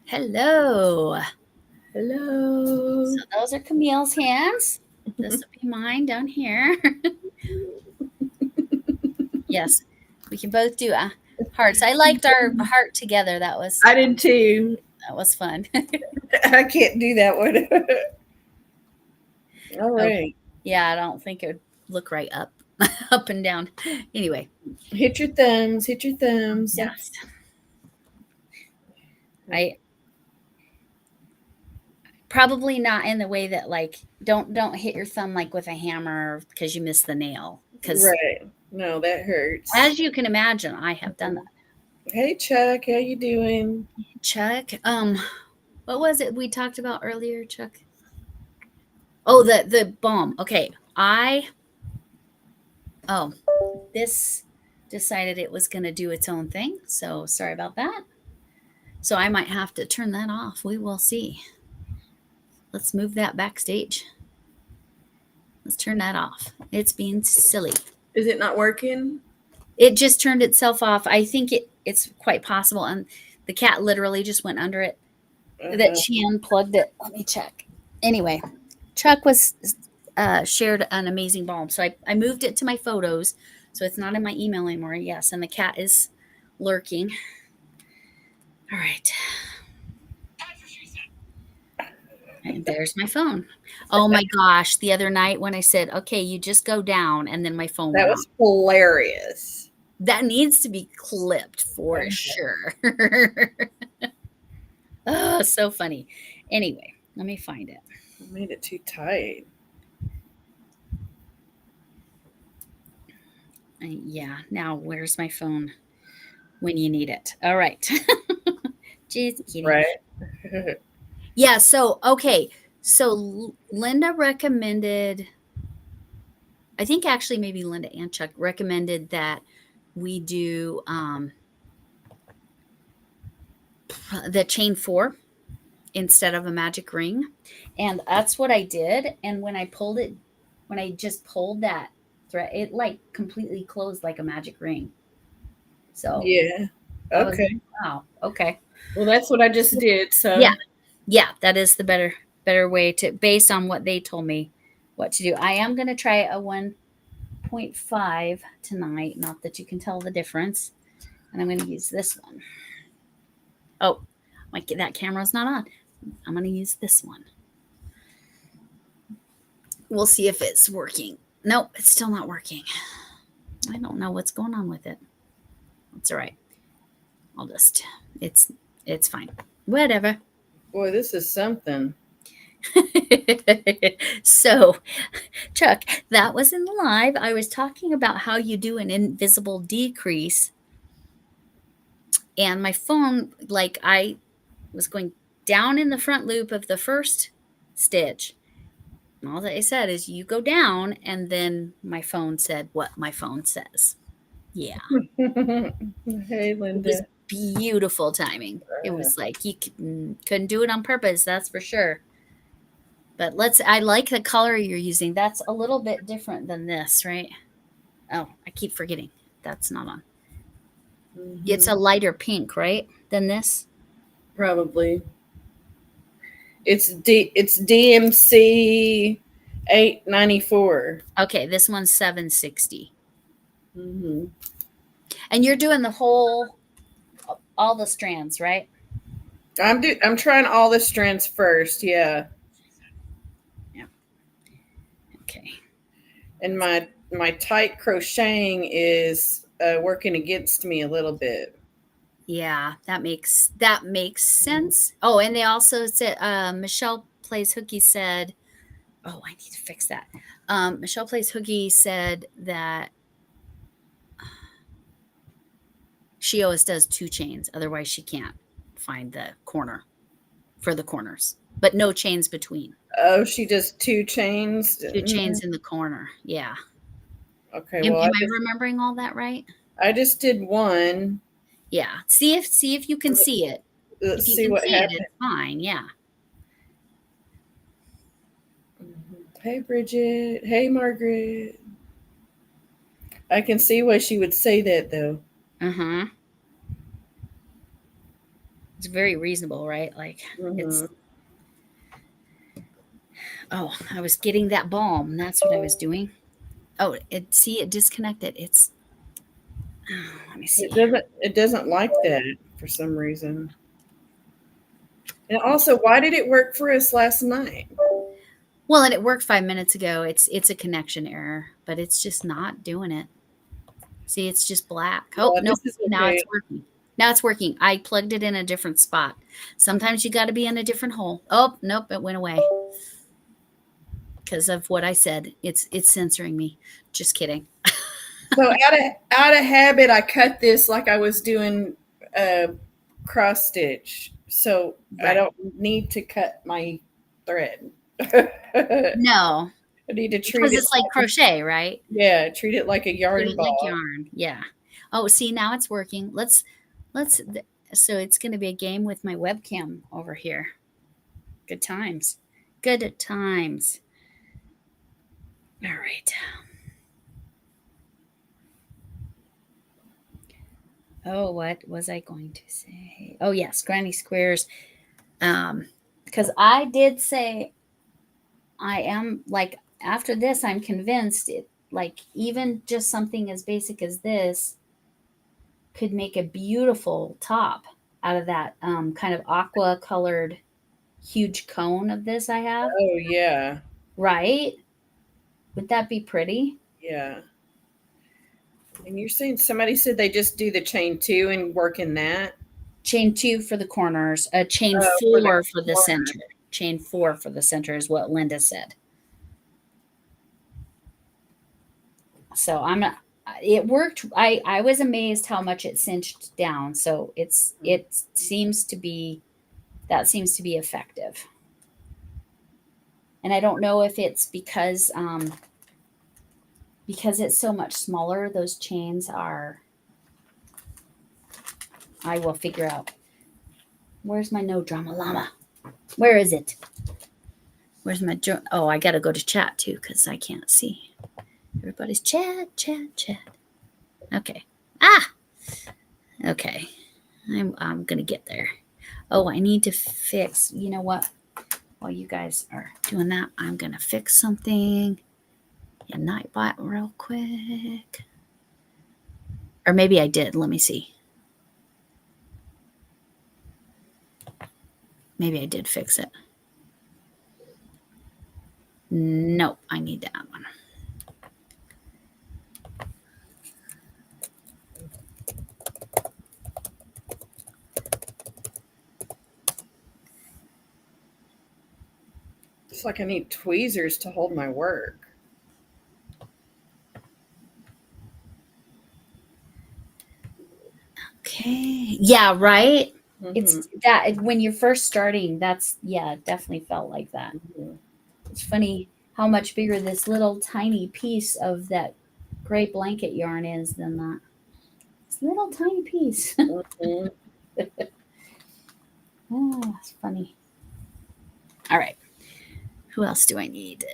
Hello. Hello. So those are Camille's hands. This will be mine down here. Yes, we can both do hearts. I liked our heart together. I did too. That was fun. I can't do that one. All Oh, right. yeah, I don't think it would look right up, up and down. Anyway, Hit your thumbs. Hit your thumbs. yes, I probably not in the way that like don't hit your thumb like with a hammer because you missed the nail. Because Right. No, that hurts. as you can imagine, I have done that. Hey Chuck, how you doing? Chuck, what was it we talked about earlier, Chuck? Oh, the balm. Okay. Oh, this decided it was going to do its own thing. So sorry about that. So I might have to turn that off. We will see. Let's move that backstage. Let's turn that off. It's being silly. Is it not working? It just turned itself off. I think it's quite possible. And the cat literally just went under it that Uh-huh. she unplugged it. Let me check. Anyway, Chuck was shared an amazing balm. So I moved it to my photos. So it's not in my email anymore. Yes. And the cat is lurking. All right. And there's my phone. Oh my gosh. The other night when I said, okay, you just go down, and then my phone That went off. was hilarious. That needs to be clipped for sure. Oh, so funny. Anyway, let me find it. I made it too tight. Yeah, now where's my phone when you need it? All right. Jeez, kitty. Right. Yeah, so okay. So Linda recommended, I think actually maybe Linda and Chuck recommended that we do the chain 4 instead of a magic ring. And that's what I did. And when I pulled it, when I just pulled that thread, it like completely closed like a magic ring. So Yeah. I was like, Okay. wow, okay. Well, that's what I just did. Yeah, So yeah, that is the better way to, based on what they told me what to do. I am going to try a 1.5 tonight, not that you can tell the difference. And I'm going to use this one. Oh, that camera's not on. I'm going to use this one. We'll see if it's working. Nope, it's still not working. I don't know what's going on with it. It's all right. I'll just, it's fine. Whatever. boy, this is something. So, Chuck, that was in live. I was talking about how you do an invisible decrease, and my phone, like I was going down in the front loop of the first stitch. And all that I said is you go down, and then my phone said what my phone says. Yeah. Hey, It was Linda. beautiful timing. It was like you couldn't do it on purpose, that's for sure. But I like the color you're using. That's a little bit different than this, right? Oh, I keep forgetting. That's not on. It's Hmm. a lighter pink, right? Than this? Probably. It's DMC 894. Okay, this one's 760. Mm-hmm. And you're doing all the strands, right? I'm trying all the strands first, yeah. Yeah. Okay. And my tight crocheting is working against me a little bit. Yeah, that makes sense. Oh, and they also said Michelle Plays Hooky said, oh, I need to fix that. Michelle Plays Hooky said that she always does 2 chains, otherwise she can't find the corner for the corners, but no chains between. Oh, she does 2 chains. 2 chains in the corner. Yeah. Okay, Am well I remembering all that right? I just did one. Yeah. See if you can see it. Let's If you see can what see it, happened. it's fine. Yeah. Hey Bridget. Hey Margaret. I can see why she would say that though. Uh huh. It's very reasonable, right? Like it's, Mhm. oh, I was getting that balm. That's what I was doing. Oh, see, it disconnected. It's, oh, let me It see. doesn't. It doesn't like that for some reason. And also, why did it work for us last night? Well, and it worked 5 minutes ago. It's a connection error, but it's just not doing it. See, it's just black. Oh, Yeah, no, this is now okay. it's working. Now it's working. I plugged it in a different spot. Sometimes you got to be in a different hole. Oh, nope, it went away because of what I said. It's censoring me. Just kidding. So out of habit, I cut this like I was doing cross stitch. So I Right. don't need to cut my thread. I No, need to treat because it it's like like, crochet, right? yeah, treat it like a Treat yarn it like ball. yarn. Yeah. Oh, see, now it's working. Let's so it's going to be a game with my webcam over here. Good times. Good times. All right. Oh, what was I going to say? Oh, yes, granny squares. Because I did say I am like after this, I'm convinced it like even just something as basic as this could make a beautiful top out of that kind of aqua colored huge cone of this I have. Oh yeah, Right? Would that be pretty? yeah. And you're saying somebody said they just do the chain two and work in that? Chain two for the corners, chain Oh, for the four for the corner. center. Chain four for the center is what Linda said. So I'm not, it worked. I was amazed how much it cinched down. So it seems to be, that seems to be effective. And I don't know if it's because it's so much smaller, those chains are, I will figure out. Where's my no drama llama? Where is it? Where's my, oh, I got to go to chat too because I can't see. Everybody's chat, chat, chat. Okay. Ah, okay. I'm going to get there. Oh, I need to fix, you know what? While you guys are doing that, I'm going to fix something in Nightbot real quick. Or maybe I did. Let me see. Maybe I did fix it. Nope, I need that one. It's like I need tweezers to hold my work. Okay. Yeah, right. Mm-hmm. It's that when you're first starting, that's, yeah, it definitely felt like that. Mm-hmm. It's funny how much bigger this little tiny piece of that gray blanket yarn is than that. This little tiny piece. Mm-hmm. Oh, it's funny. All right. Who else do I need?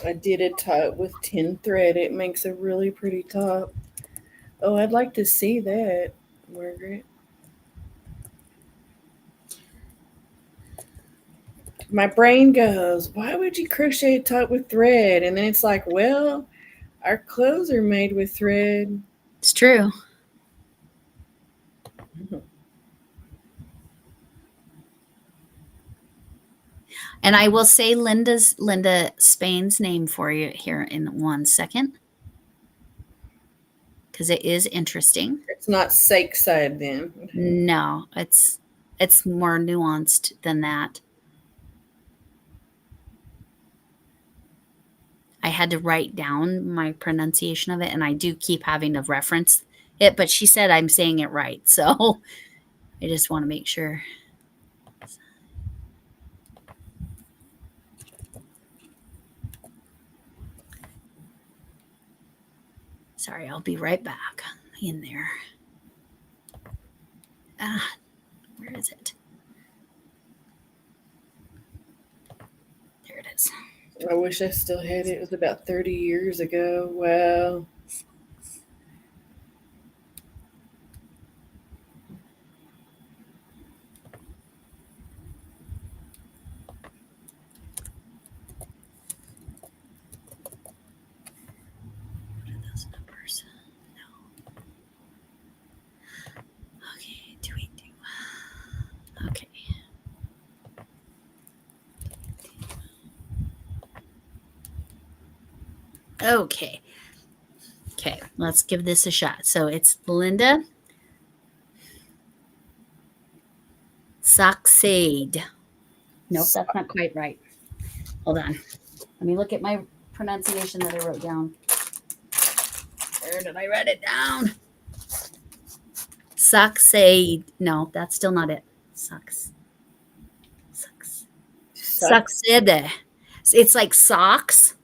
I did a top with 10 thread. It makes a really pretty top. Oh, I'd like to see that, Margaret. My brain goes, why would you crochet a top with thread? And then it's like, well, our clothes are made with thread. It's true. And I will say Linda Spain's name for you here in 1 second. Because it is interesting. It's not sake side then. No, it's more nuanced than that. I had to write down my pronunciation of it, and I do keep having to reference it, but she said I'm saying it right. So I just want to make sure. Sorry, I'll be right back in there. Ah, where is it? There it is. I wish I still had it. It was about 30 years ago. Wow. Okay. Okay, let's give this a shot. So it's Linda Succeed. Nope, that's not quite right. Hold on. Let me look at my pronunciation that I wrote down. Where did I write it down? Succeed. No, that's still not it. Sucks. Sucks. Sucks. Succeed. It's like socks.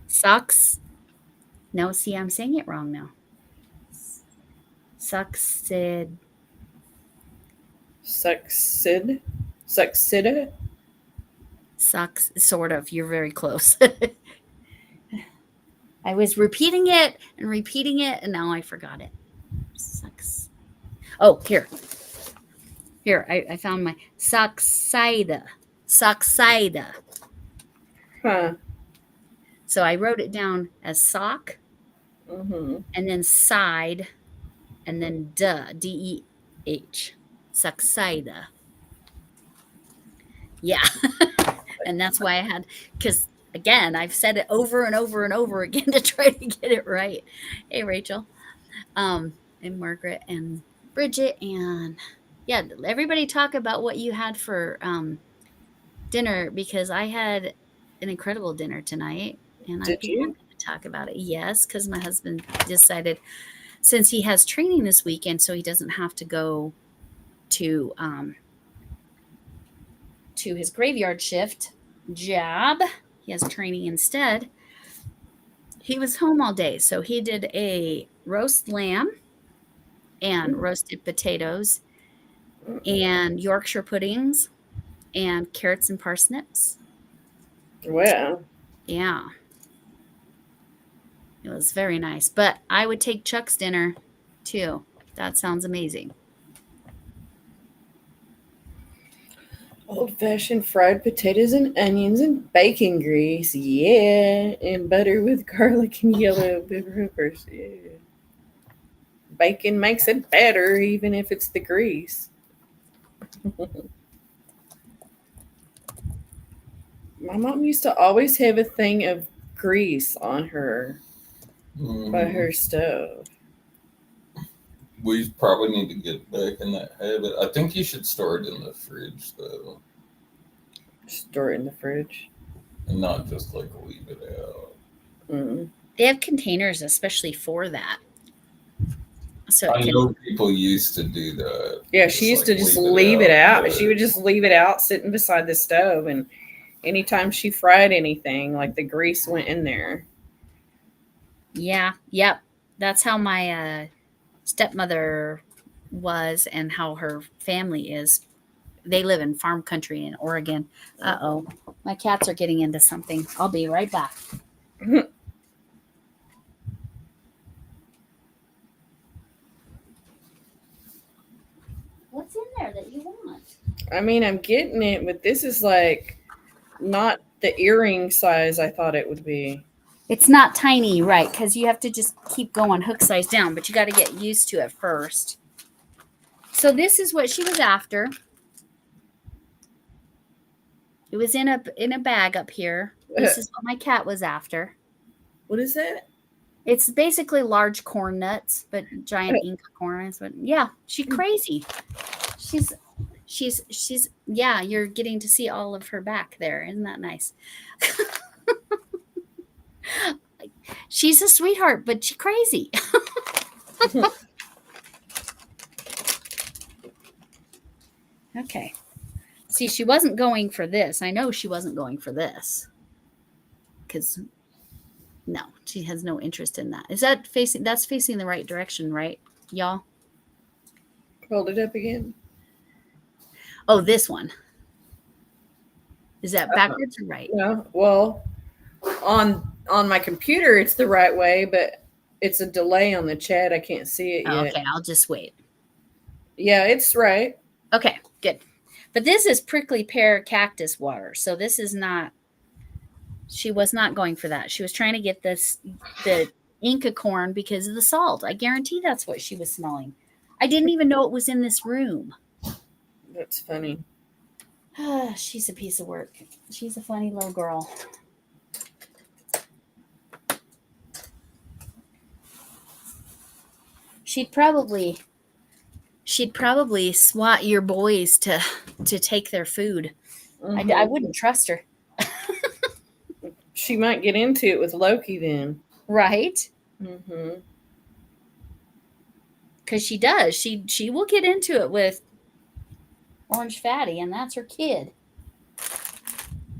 Sucks. No, see, I'm saying it wrong now. Succeed. Succeed. Succeed. Sucks. Sort of. You're very close. I was repeating it, and now I forgot it. Sucks. Oh, here. Here, I found my Succeed. Succeed. Huh. So I wrote it down as sock, Mm-hmm. and then side, and then D-E-H. Succeed. Yeah. And that's why I had, because again, I've said it over and over and over again to try to get it right. Hey, Rachel, and Margaret and Bridget, and yeah, everybody talk about what you had for dinner, because I had an incredible dinner tonight, and I'd Did be you? happy to talk about it. Yes, because my husband decided, since he has training this weekend, so he doesn't have to go to his graveyard shift job. He has training instead. He was home all day, so he did a roast lamb and roasted potatoes and Yorkshire puddings and carrots and parsnips. Well, Yeah, it was very nice. But I would take Chuck's dinner too. That sounds amazing. old-fashioned fried potatoes and onions and bacon grease. Yeah. And butter with garlic and yellow peppers. Yeah. Bacon makes it better, even if it's the grease. My mom used to always have a thing of grease on her by her stove. We probably need to get back in that habit. I think you should store it in the fridge though, Store it in the fridge. and not just like leave it out. Mm. They have containers especially for that. So I know people used to do that. Yeah, she used to just leave it out. She would just leave it out sitting beside the stove, and anytime she fried anything, like the grease went in there. yeah, yep. That's how my stepmother was, and how her family is. They live in farm country in Oregon. Uh-oh. My cats are getting into something. I'll be right back. What's in there that you want? I mean, I'm getting it, but this is like not the earring size I thought it would be. It's not tiny, right? Because you have to just keep going hook size down, but you got to get used to it first. So this is what she was after. It was in a bag up here. This is what my cat was after. What is that? It's basically large corn nuts, but giant Inca corns. But yeah, she's crazy. She's yeah, you're getting to see all of her back there. Isn't that nice? She's a sweetheart, but she's crazy. Okay. See, she wasn't going for this. I know she wasn't going for this. Because no, she has no interest in that. Is that facing, that's facing the right direction, right, y'all? Hold it up again. Oh, this one. Is that backwards or right? No, well, on my computer it's the right way, but it's a delay on the chat. I can't see it yet. Okay, I'll just wait. Yeah, it's right. Okay, good. But this is prickly pear cactus water. So this is not, she was not going for that. She was trying to get the Inca corn because of the salt. I guarantee that's what she was smelling. I didn't even know it was in this room. That's funny. She's a piece of work. She's a funny little girl. she'd probably swat your boys to take their food. I Mhm. wouldn't trust her. She might get into it with Loki then. Right? Mm-hmm. Because she does. She will get into it with Orange Fatty, and that's her kid,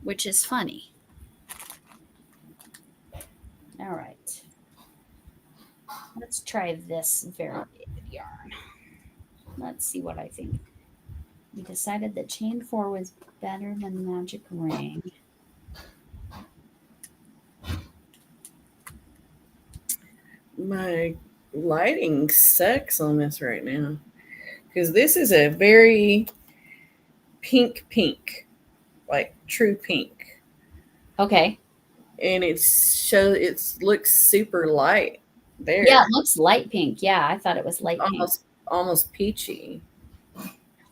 which is funny. All right. Let's try this variegated yarn. Let's see what I think. We decided that chain 4 was better than magic ring. My lighting sucks on this right now because this is a very pink, like true pink, Okay. and it looks super light there. Yeah, it looks light pink. Yeah, I thought it was light pink. Almost peachy.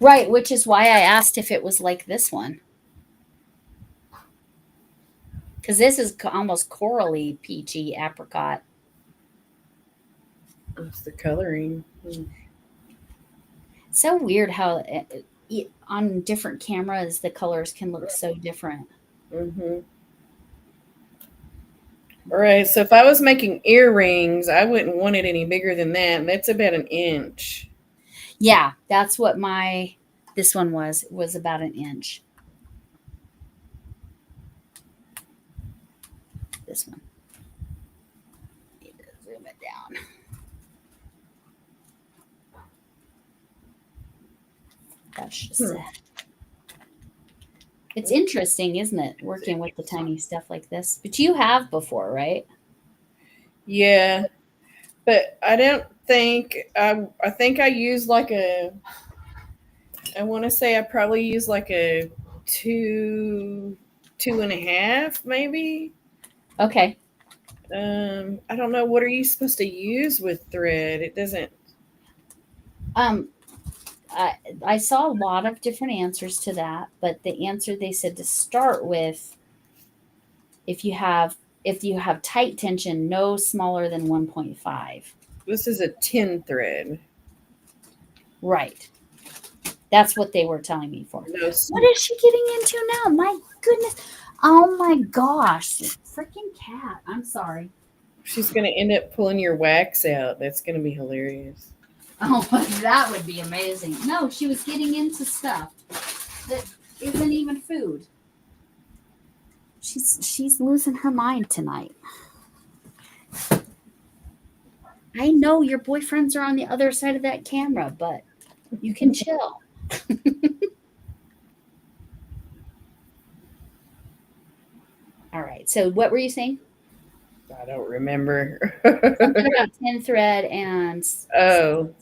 Right, which is why I asked if it was like this one. Because this is almost corally peachy apricot. That's the coloring. So weird how on different cameras the colors can look so different. Mm-hmm. All right, so if I was making earrings, I wouldn't want it any bigger than that. That's about an inch. Yeah, that's what this one was about an inch. This one. Need to zoom it down. That's just it. It's interesting, isn't it, working with the tiny stuff like this? But you have before, right? Yeah, but I don't think I think I use like I want to say I probably use like a 2.5 maybe. Okay. I don't know, what are you supposed to use with thread? It doesn't. I saw a lot of different answers to that, but the answer they said to start with, if you have tight tension, no smaller than 1.5. This is a 10 thread. Right. That's what they were telling me for. No, what is she getting into now? My goodness. Oh my gosh. Freaking cat. I'm sorry. she's going to end up pulling your wax out. That's going to be hilarious. Oh, that would be amazing. No, she was getting into stuff that isn't even food. She's losing her mind tonight. I know your boyfriends are on the other side of that camera, but you can chill. All right. So what were you saying? I don't remember. Something about 10 thread and... Oh.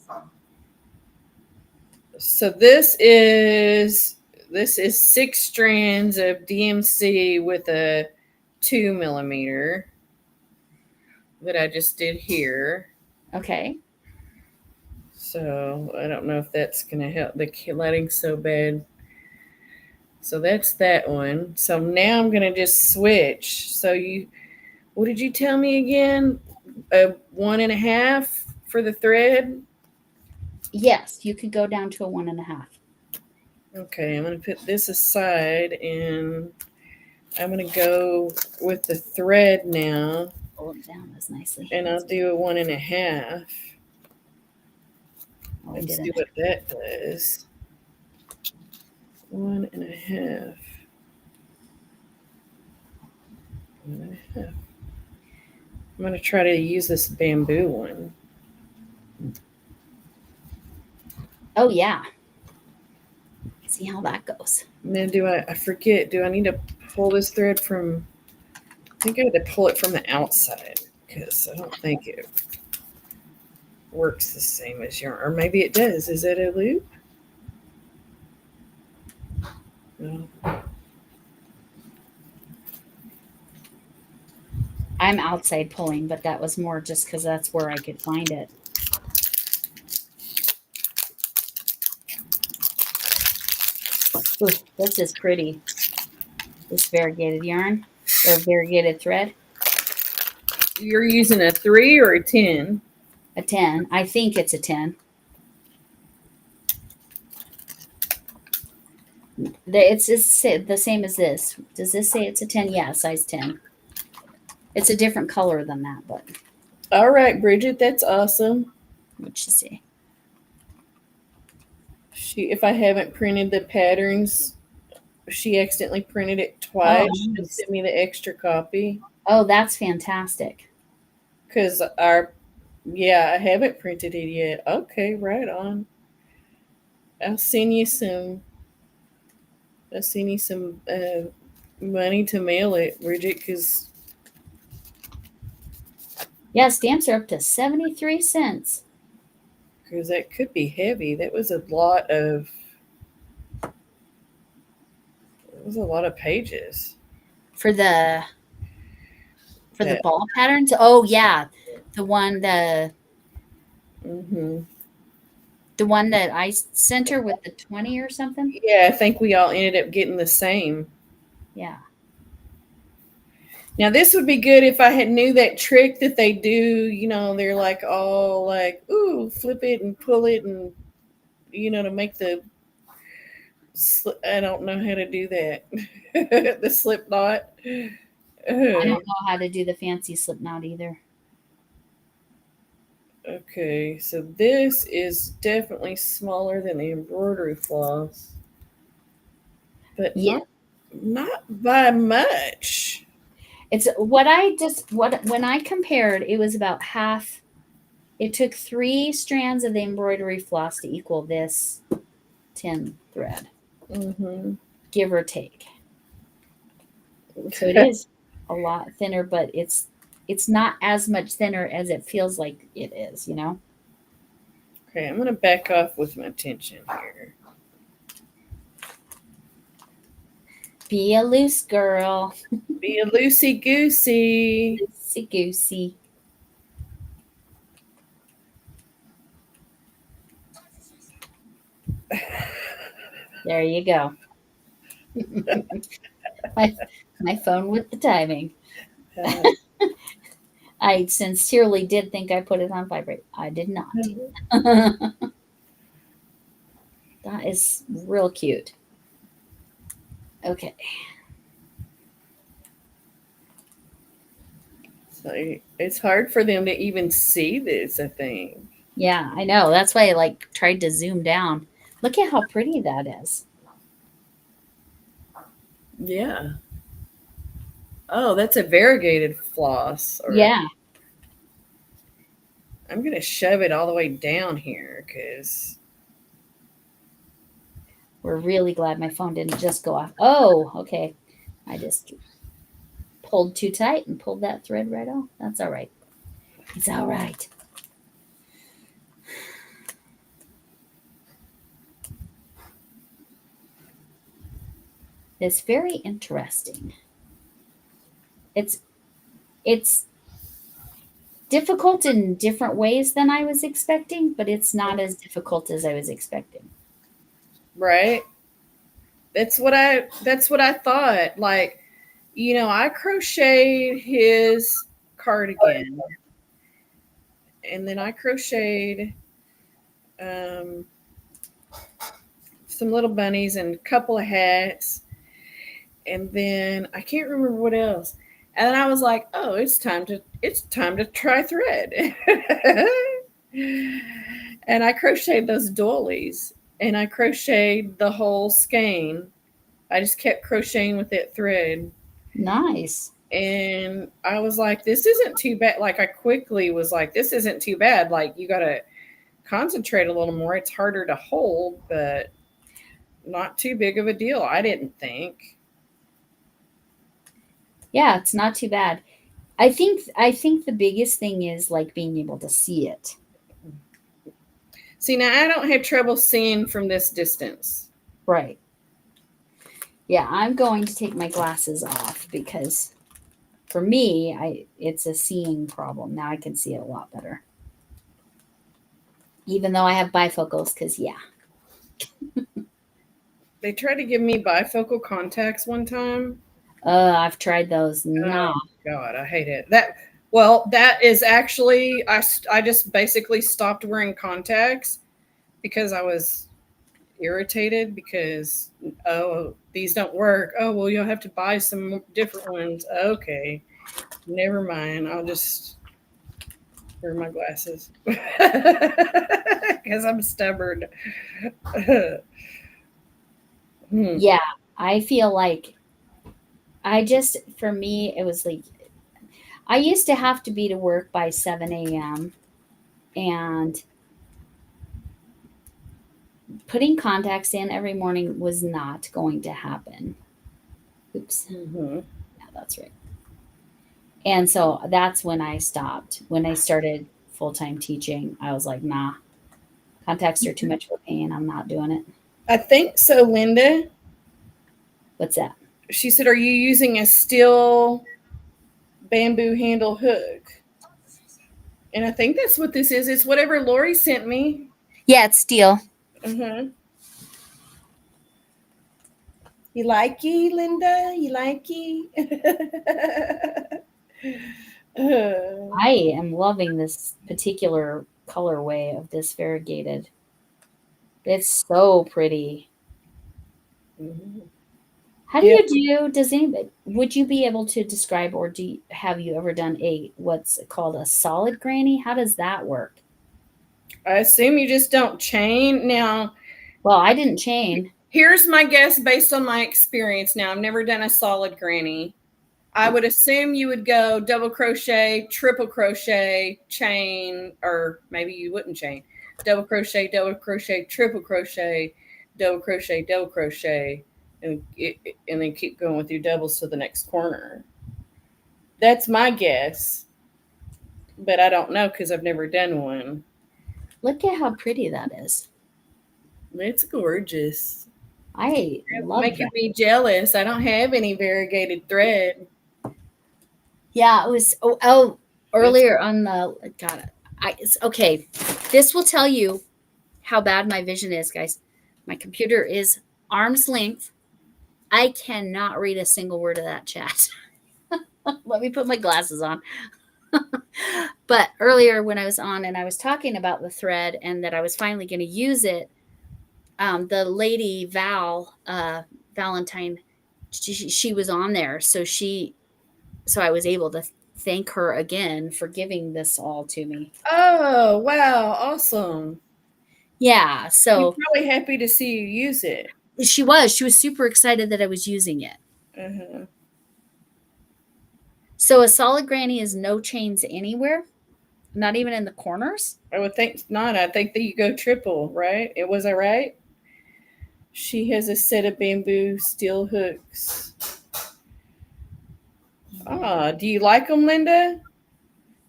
So this is 6 strands of DMC with a 2 millimeter that I just did here. Okay. So I don't know if that's going to help. The lighting's so bad. So that's that one. So now I'm going to just switch. So what did you tell me again? 1.5 for the thread? Yes, you could go down to a 1.5. Okay, I'm going to put this aside and I'm going to go with the thread now. Pull it down as nicely. And I'll do a 1.5. Oh, Let's see what that does. 1.5. 1.5. I'm going to try to use this bamboo one. Oh, yeah. See how that goes. And then I forget, do I need to pull this thread from, I think I had to pull it from the outside because I don't think it works the same as yarn. Or maybe it does. Is that a loop? No. I'm outside pulling, but that was more just because that's where I could find it. Ooh, this is pretty. This variegated yarn or variegated thread. You're using a 3 or a 10? A 10. I think it's a 10. It's the same as this. Does this say it's a 10? Yeah, size 10. It's a different color than that, but All right, Bridget, that's awesome. what you see? If I haven't printed the patterns, she accidentally printed it twice. She'll nice. send me the extra copy. Oh, that's fantastic. Because I haven't printed it yet. Okay, right on. I'll send you some. I'll send you some money to mail it, Bridget, because Yeah, stamps are up to 73 cents. that could be heavy. That was a lot of. It was a lot of pages. For the That- ball patterns. Oh yeah, the one Mhm. the one that I sent her with the 20 or something. Yeah, I think we all ended up getting the same. Yeah. Now this would be good if I had knew that trick that they do. They're like all like, ooh, flip it and pull it, and to make the. I don't know how to do that. The slip knot. I don't know how to do the fancy slip knot either. Okay, so this is definitely smaller than the embroidery floss, but Yeah. not by much. It's when I compared, it was about half. It took 3 strands of the embroidery floss to equal this 10 thread, Mm-hmm. give or take. So it is a lot thinner, but it's not as much thinner as it feels like it is, Okay, I'm gonna back off with my tension here. Be a loose girl. Be a loosey goosey. Loosey goosey. There you go. my phone with the timing. I sincerely did think I put it on vibrate. I did not. That is real cute. Okay. So it's hard for them to even see this, I think. Yeah, I know. That's why I tried to zoom down. Look at how pretty that is. Yeah. Oh, that's a variegated floss. Yeah. I'm going to shove it all the way down here because We're really glad my phone didn't just go off. Oh, okay. I just pulled too tight and pulled that thread right off. That's all right. It's all right. It's very interesting. It's difficult in different ways than I was expecting, but it's not as difficult as I was expecting. right. That's what I thought. Like, I crocheted his cardigan, and then I crocheted some little bunnies and a couple of hats, and then I can't remember what else. And then I was like, "Oh, it's time to try thread." And I crocheted those doilies, and I crocheted the whole skein. I just kept crocheting with that thread. Nice. And I was like, this isn't too bad. Like, I quickly was like, this isn't too bad. Like, you got to concentrate a little more. It's harder to hold, but not too big of a deal, I didn't think. Yeah, it's not too bad. I think the biggest thing is being able to see it. See, now I don't have trouble seeing from this distance. Right. Yeah, I'm going to take my glasses off because for me, it's a seeing problem. Now I can see it a lot better. Even though I have bifocals, because They tried to give me bifocal contacts one time. I've tried those. No. Oh, God, I hate it. That Well, that is actually, I just basically stopped wearing contacts because I was irritated because, oh, these don't work. Oh, well, you'll have to buy some different ones. Okay, never mind. I'll just wear my glasses because I'm stubborn. Yeah, I feel like for me, it was like I used to have to be to work by 7 a.m. and putting contacts in every morning was not going to happen. Oops. Mm-hmm. Yeah, that's right. And so that's when I stopped. When I started full time teaching, I was like, nah, contacts are too much of a pain. I'm not doing it. I think so, Linda. What's that? She said, "Are you using a steel bamboo handle hook?" And I think that's what this is. It's whatever Lori sent me. Yeah, it's steel. Mm-hmm. You likey, Linda? You likey? I am loving this particular colorway of this variegated. It's so pretty. How do Yeah. you do? Does anybody? Would you be able to describe, or have you ever done what's called a solid granny? How does that work? I assume you just don't chain. Now, Well, I didn't chain. here's my guess based on my experience. Now, I've never done a solid granny. I would assume you would go double crochet, triple crochet, chain, or maybe you wouldn't chain. Double crochet, triple crochet, double crochet, and then keep going with your doubles to the next corner. That's my guess, but I don't know because I've never done one. Look at how pretty that is. It's gorgeous. I love Making that. me jealous. I don't have any variegated thread. Yeah, it was. Earlier on the God, it's okay. This will tell you how bad my vision is, guys. My computer is arm's length. I cannot read a single word of that chat. Let me put my glasses on. But earlier when I was on and I was talking about the thread and that I was finally going to use it, the lady Valentine, she was on there, so I was able to thank her again for giving this all to me. Oh, wow. Awesome. Yeah, She's so probably happy to see you use it. she was super excited that I was using it. Uh-huh. So a solid granny is no chains anywhere, not even in the corners. I would think not. I think that you go triple, right? Was I right? She has a set of bamboo steel hooks. Ah, do you like them, Linda?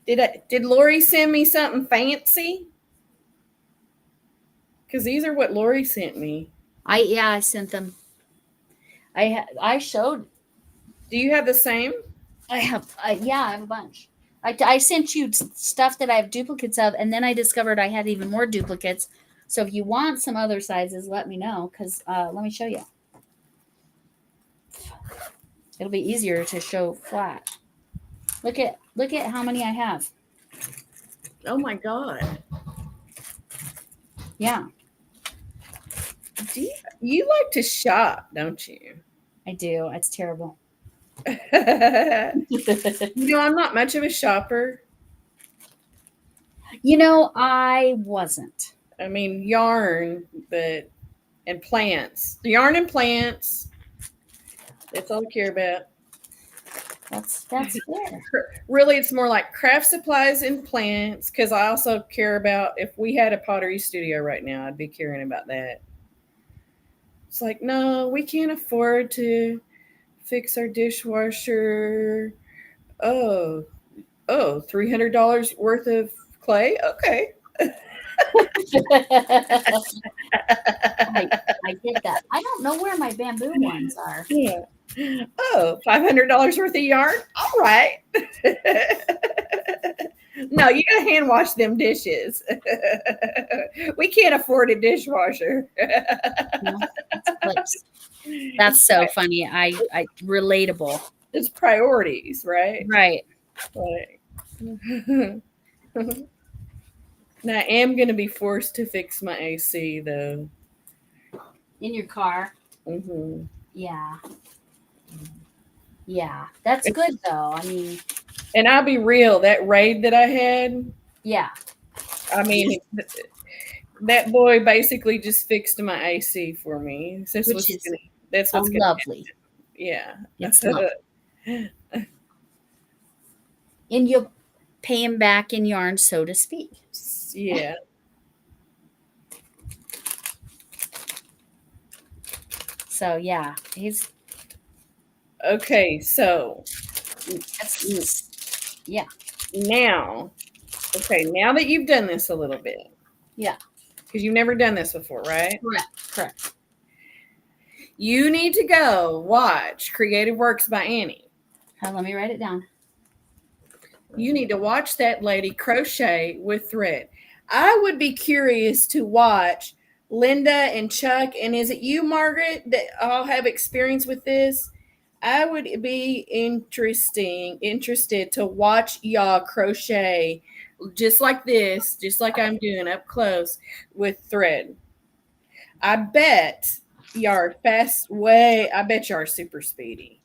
Did Lori send me something fancy? Because these are what Lori sent me. I sent them. I showed. Do you have the same? I have I have a bunch. I sent you stuff that I have duplicates of, and then I discovered I had even more duplicates. So if you want some other sizes, let me know, because let me show you. It'll be easier to show flat. Look at how many I have. Oh my God. Yeah, You like to shop, don't you? I do. It's terrible. I'm not much of a shopper. I wasn't. I mean, yarn, and plants. Yarn and plants. That's all I care about. That's fair. Really, it's more like craft supplies and plants, because I also care about, if we had a pottery studio right now, I'd be caring about that. It's like, no, we can't afford to fix our dishwasher. Oh, $300 worth of clay? Okay. I get that. I don't know where my bamboo ones are. Yeah. Oh, $500 worth of yarn? All right. No, you gotta hand wash them dishes. We can't afford a dishwasher. That's so funny. I relatable. It's priorities, right? Right. Like, Now I am going to be forced to fix my AC though. In your car. Hmm Yeah. Yeah. That's good though. I mean, And I'll be real, that raid that I had, yeah. I mean, that boy basically just fixed my AC for me. Which is That's a what's going to lovely. happen. Yeah. It's lovely. And you'll pay him back in yarn, so to speak. Yeah. So yeah, he's Okay, so yeah. now, now that you've done this a little bit, Yeah. because you've never done this before, right? Correct. You need to go watch Creative Works by Annie. Let me write it down. You need to watch that lady crochet with thread. I would be curious to watch Linda and Chuck, and is it you, Margaret, that all have experience with this? I would be interested to watch y'all crochet just like this, just like I'm doing up close with thread. I bet y'all are I bet y'all are super speedy.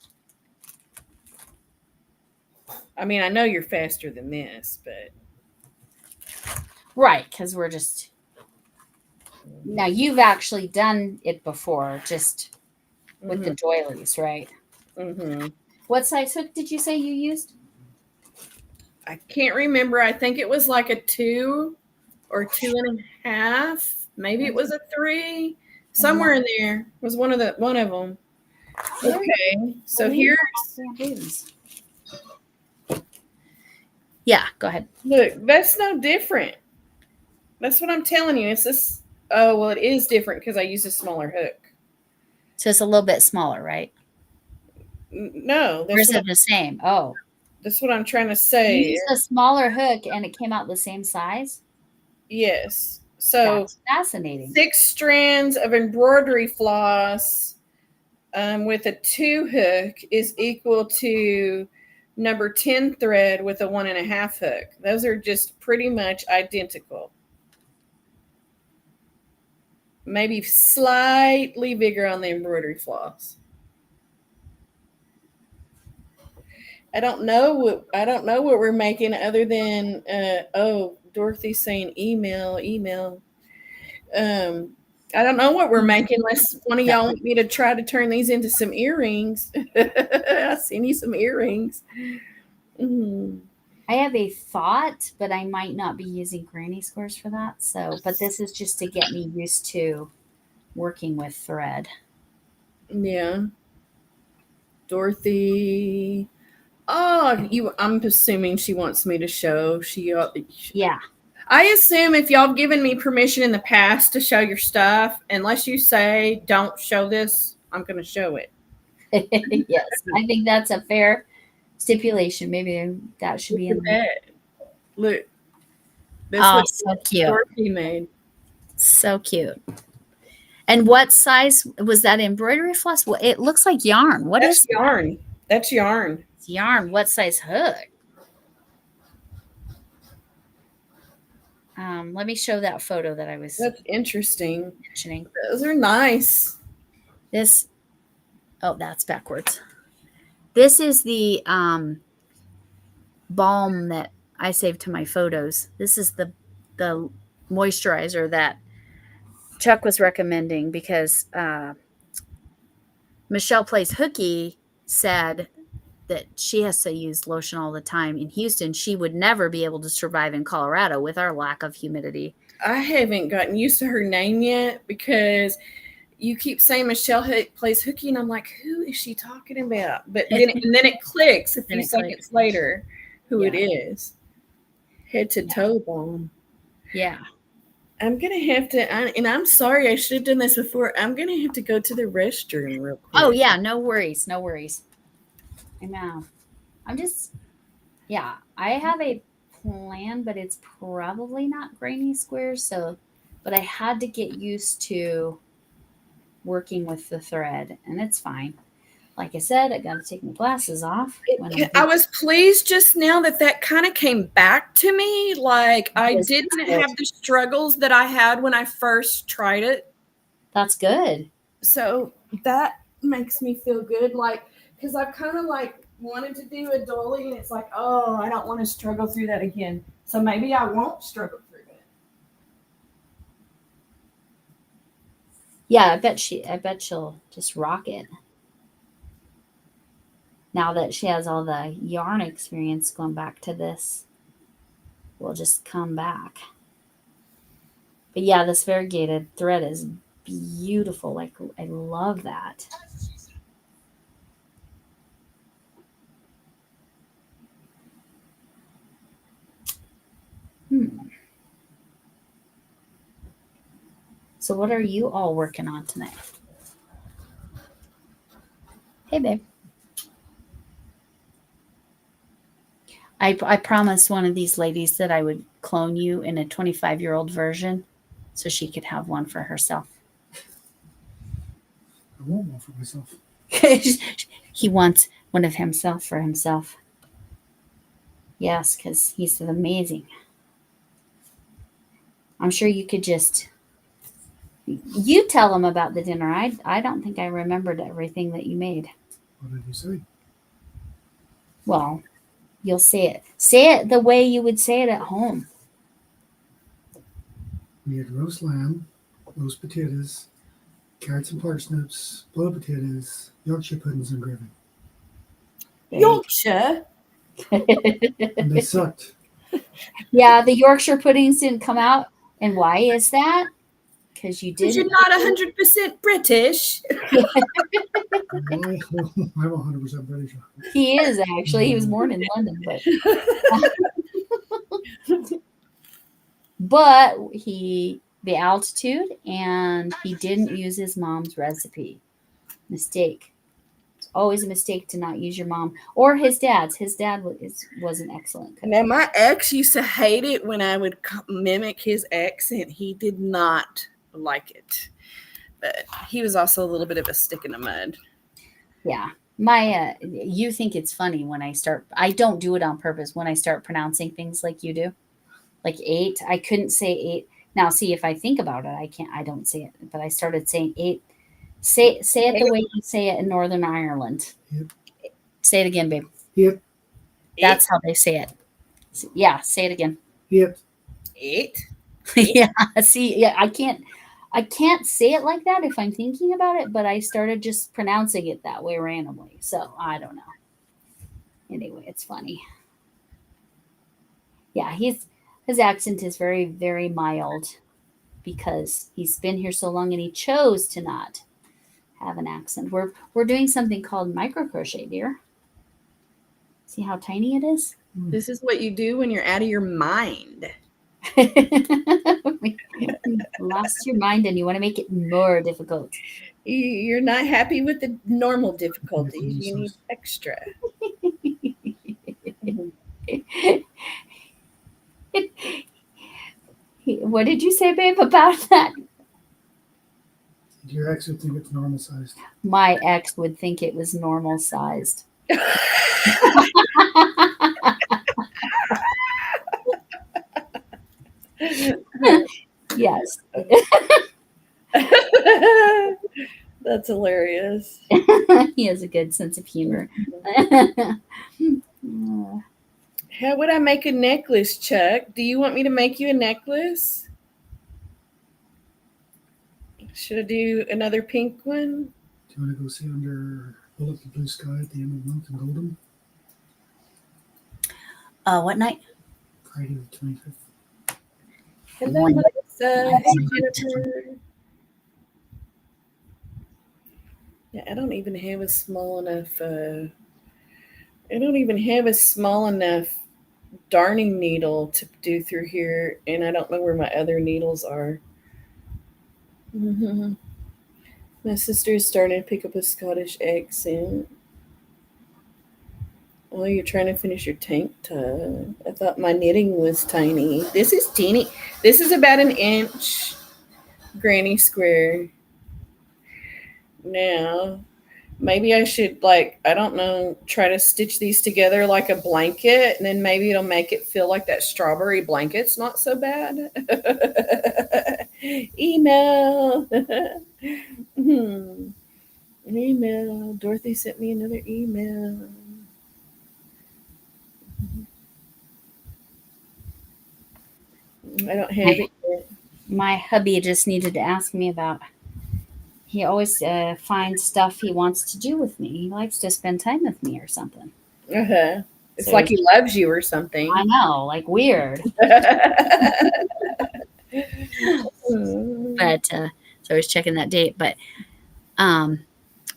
I mean, I know you're faster than this, but Right, because we're just now you've actually done it before, just with the doilies, right? Mm-hmm. What size hook did you say you used? I can't remember. I think it was like a 2 or 2.5. Maybe it was a 3. Somewhere in there was one of them. Okay, so here's Yeah, go ahead. look. That's no different. That's what I'm telling you. It's this. Oh well, it is different because I use a smaller hook. So it's a little bit smaller, right? No, Or is it the same? Oh, that's what I'm trying to you say. used a smaller hook and it came out the same size? Yes. So That's fascinating. 6 strands of embroidery floss with a 2 hook is equal to number 10 thread with a 1.5 hook. Those are just pretty much identical. Maybe slightly bigger on the embroidery floss. I don't know what we're making other than Dorothy's saying email. I don't know what we're making unless one of y'all want me to try to turn these into some earrings. I seen you some earrings. Mm. I have a thought, but I might not be using granny squares for that. So, but this is just to get me used to working with thread. Yeah. Dorothy. Oh, I'm assuming she wants me to show. Yeah. I assume if y'all have given me permission in the past to show your stuff, unless you say don't show this, I'm going to show it. Yes, I think that's a fair stipulation. Maybe that should be in there. Look. That's so cute. Dorothy made. So cute. And what size was that embroidery floss? Well, it looks like yarn. That's yarn. That's yarn. It's yarn. What size hook? Let me show that photo that I was That's interesting. mentioning. Those are nice. That's backwards. This is the balm that I saved to my photos. This is the moisturizer that Chuck was recommending because Michelle Plays Hooky said that she has to use lotion all the time in Houston. She would never be able to survive in Colorado with our lack of humidity. I haven't gotten used to her name yet because you keep saying Michelle Plays Hooky, and I'm like, who is she talking about? But then it clicks a few seconds later who it is. Head to toe balm. Yeah. I'm going to have to, and I'm sorry, I should have done this before. I'm going to have to go to the restroom real quick. Oh, yeah. No worries. No worries. I know. I have a plan, but it's probably not granny squares. But I had to get used to working with the thread, and it's fine. Like I said, I got to take my glasses off. I was pleased just now that kind of came back to me. Like I didn't have the struggles that I had when I first tried it. That's good. So that makes me feel good. Like, because I've kind of like wanted to do a dolly and it's like, oh, I don't want to struggle through that again. So maybe I won't struggle through it. Yeah, I bet she'll just rock it. Now that she has all the yarn experience going back to this, we'll just come back. But yeah, this variegated thread is beautiful. Like, I love that. So what are you all working on tonight? Hey, babe. I promised one of these ladies that I would clone you in a 25-year-old version so she could have one for herself. I want one for myself. He wants one of himself for himself. Yes, because he's amazing. I'm sure you could just... You tell him about the dinner. I don't think I remembered everything that you made. What did you say? Well, you'll say it. Say it the way you would say it at home. We had roast lamb, roast potatoes, carrots and parsnips, boiled potatoes, Yorkshire puddings, and gravy. Yorkshire? And they sucked. Yeah, the Yorkshire puddings didn't come out. And why is that? Because you didn't. You're not 100% British. I'm 100% British. He is, actually. He was born in London, but the altitude, and he didn't use his mom's recipe. Mistake. It's always a mistake to not use your mom or his dad's. His dad was an excellent cook. Now, my ex used to hate it when I would mimic his accent. He did not like it. But he was also a little bit of a stick in the mud. Yeah. You think it's funny when I don't do it on purpose when I start pronouncing things like you do. Like 8. I couldn't say 8. Now, see, if I think about it, I don't say it. But I started saying 8. Say it the way you say it in Northern Ireland. Yep. Say it again, babe. Yep. That's how they say it. Yeah, say it again. Yep. 8? Yeah, see, yeah, I can't say it like that if I'm thinking about it, but I started just pronouncing it that way randomly. So I don't know. Anyway, it's funny. Yeah, his accent is very, very mild because he's been here so long and he chose to not have an accent. We're doing something called micro crochet, dear. See how tiny it is? This is what you do when you're out of your mind. Lost your mind and you want to make it more difficult. You're not happy with the normal difficulties. You need extra. What did you say, babe, about that? Your ex would think it's normal sized. My ex would think it was normal sized. Yes. That's hilarious. He has a good sense of humor. How would I make a necklace, Chuck? Do you want me to make you a necklace? Should I do another pink one? Do you want to go see under Bullet the Blue Sky at the end of the month in Golden? What night? Friday the 25th. Hello, Melissa. Hey, Jennifer. Yeah, I don't even have a small enough darning needle to do through here, and I don't know where my other needles are. Mm-hmm. My sister is starting to pick up a Scottish accent. Oh, you're trying to finish your tank top. I thought my knitting was tiny. This is teeny. This is about 1 inch granny square. Now, Maybe I should, like, I don't know, try to stitch these together like a blanket, and then maybe it'll make it feel like that strawberry blanket's not so bad. Email. Email. Dorothy sent me another email. I don't have it yet. My hubby just needed to ask me about. He always finds stuff he wants to do with me. He likes to spend time with me or something. Uh-huh. It's So like he loves you or something. I know, like weird. But so I was checking that date. But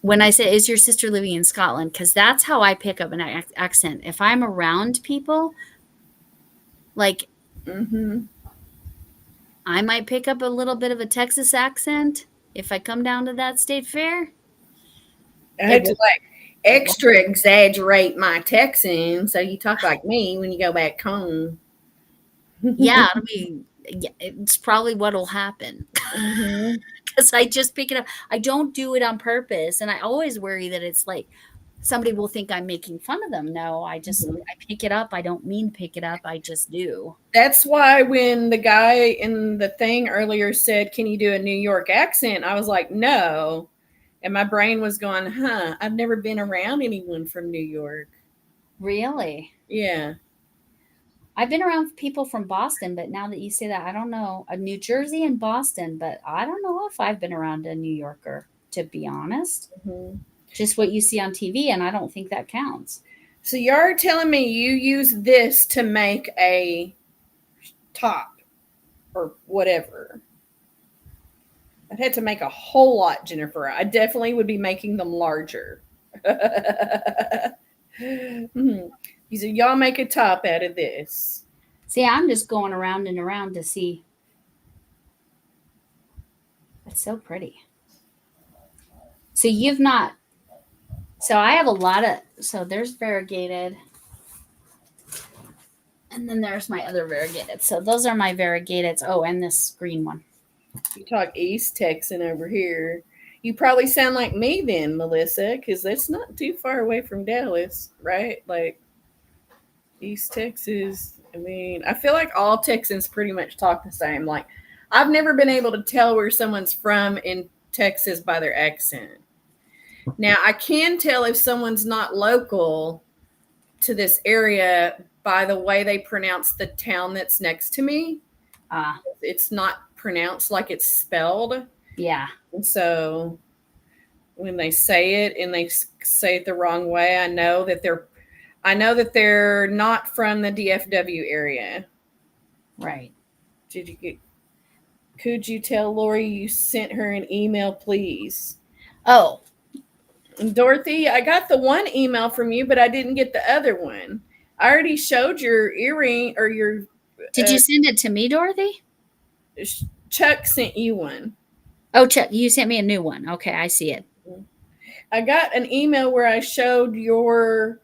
when I say, is your sister living in Scotland? Because that's how I pick up an accent. If I'm around people, like I might pick up a little bit of a Texas accent if I come down to that state fair. I had to like extra exaggerate my Texan so you talk like me when you go back home. Yeah, I mean, it's probably what'll happen. Because I just pick it up. I don't do it on purpose, and I always worry that it's like somebody will think I'm making fun of them. No, I pick it up. I don't mean pick it up. I just do. That's why when the guy in the thing earlier said, "Can you do a New York accent?" I was like, "No," and my brain was going, "Huh? I've never been around anyone from New York." Really? Yeah. I've been around people from Boston, but now that you say that, I don't know. New Jersey and Boston, but I don't know if I've been around a New Yorker, to be honest. Just what you see on TV, and I don't think that counts. So you're telling me you use this to make a top or whatever? I'd had to make a whole lot, Jennifer. I definitely would be making them larger. He said, y'all make a top out of this. See, I'm just going around and around to see. It's so pretty. So you've not. So I have a lot of. So there's variegated. And then there's my other variegated. So those are my variegated. Oh, and this green one. You talk East Texan over here. You probably sound like me then, Melissa, because that's not too far away from Dallas, right? Like East Texas. I mean, I feel like all Texans pretty much talk the same. Like, I've never been able to tell where someone's from in Texas by their accent. Now, I can tell if someone's not local to this area by the way they pronounce the town that's next to me. It's not pronounced like it's spelled. Yeah. And so when they say it and they say it the wrong way, I know that they're not from the DFW area. Right. Could you tell Lori you sent her an email, please? Oh. And Dorothy, I got the one email from you, but I didn't get the other one. I already showed your earring or your. Did you send it to me, Dorothy? Chuck sent you one. Oh, Chuck, you sent me a new one. Okay, I see it. I got an email where I showed your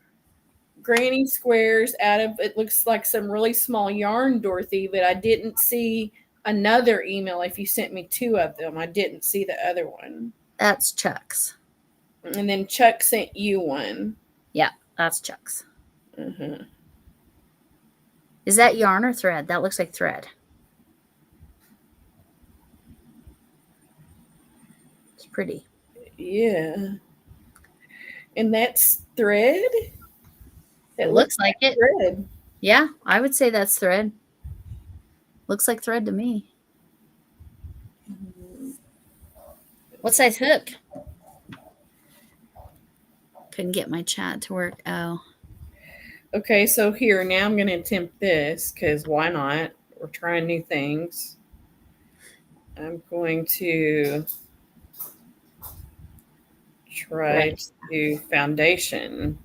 granny squares out of, it looks like some really small yarn, Dorothy, but I didn't see another email. If you sent me two of them, I didn't see the other one. That's Chuck's. And then Chuck sent you one. Yeah, that's Chuck's. Is that yarn or thread? That looks like thread. It's pretty. Yeah. And that's thread? It looks like it. Thread. Yeah, I would say that's thread. Looks like thread to me. What size hook? Couldn't get my chat to work. Oh. Okay, so here, now I'm going to attempt this because why not? We're trying new things. I'm going to try to do foundation.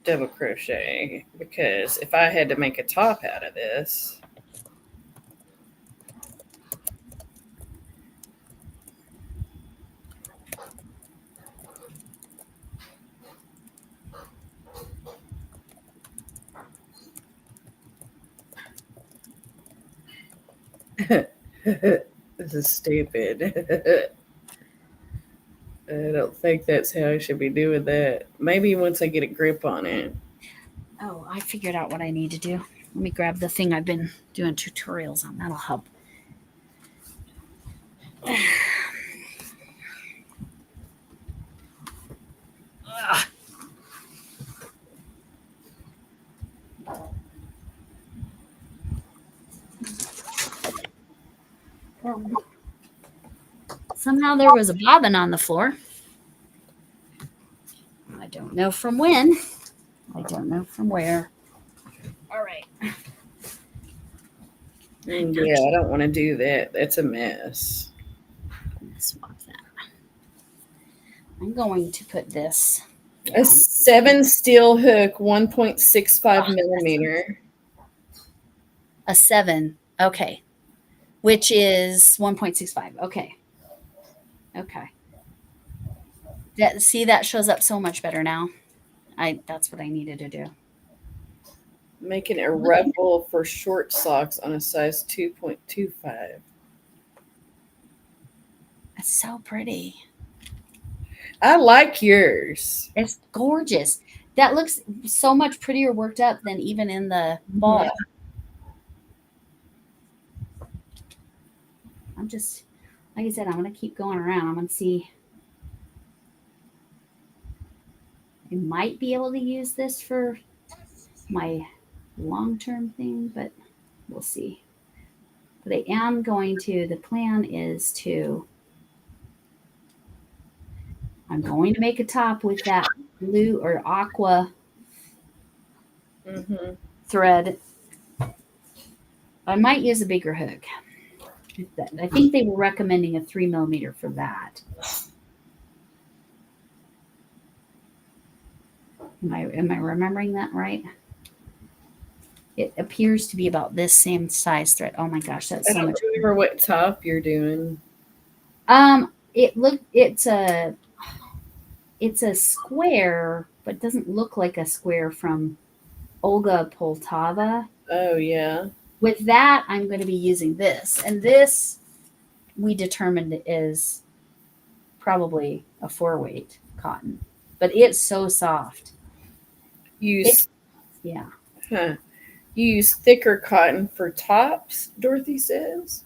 Double crochet, because if I had to make a top out of this, This is stupid. I don't think that's how I should be doing that. Maybe once I get a grip on it. Oh, I figured out what I need to do. Let me grab the thing I've been doing tutorials on. That'll help. Ugh. Somehow there was a bobbin on the floor. I don't know from when. I don't know from where. All right. Yeah, I don't want to do that. That's a mess. Swap that. I'm going to put this A down. 7 steel hook, 1.65 millimeter. A 7. Okay. Which is 1.65. Okay. Okay. See, that shows up so much better now. That's what I needed to do. Making a ruffle for short socks on a size 2.25. It's so pretty. I like yours. It's gorgeous. That looks so much prettier worked up than even in the ball. I'm just, like I said, I'm going to keep going around. I'm going to see. I might be able to use this for my long-term thing, but we'll see. But I am going to, the plan is to, I'm going to make a top with that blue or aqua thread. I might use a bigger hook. I think they were recommending a 3 millimeter for that. Am I remembering that right? It appears to be about this same size thread. Oh my gosh, that's so much. I don't remember what top you're doing. It's a square, but doesn't look like a square from Olga Poltava. Oh yeah. With that, I'm going to be using this, and this we determined is probably a 4-weight cotton, but it's so soft. Yeah. Huh. You use thicker cotton for tops, Dorothy says.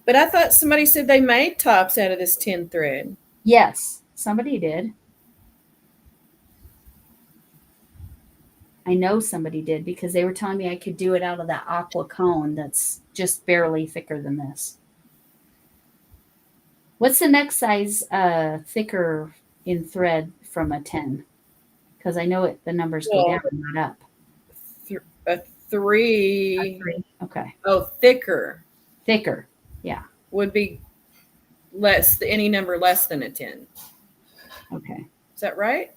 But I thought somebody said they made tops out of this 10 thread. Yes, somebody did. I know somebody did because they were telling me I could do it out of that aqua cone that's just barely thicker than this. What's the next size thicker in thread from a 10? Because I know the numbers go down, not up. A 3. Okay. Oh, thicker. Thicker. Yeah. Would be less, any number less than a 10. Okay. Is that right?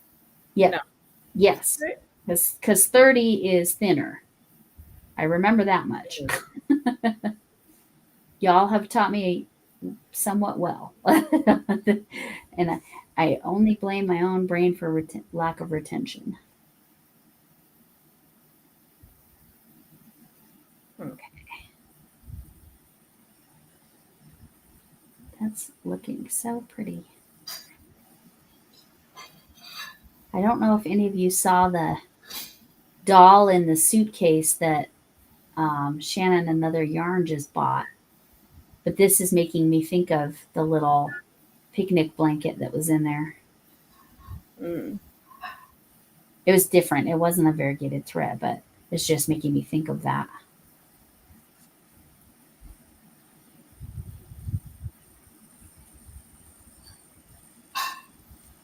Yeah. No. Yes. Because 30 is thinner. I remember that much. Y'all have taught me somewhat well. And I only blame my own brain for lack of retention. Okay. That's looking so pretty. I don't know if any of you saw the doll in the suitcase that Shannon and Another Yarn just bought. But this is making me think of the little picnic blanket that was in there. It was different. It wasn't a variegated thread, but it's just making me think of that.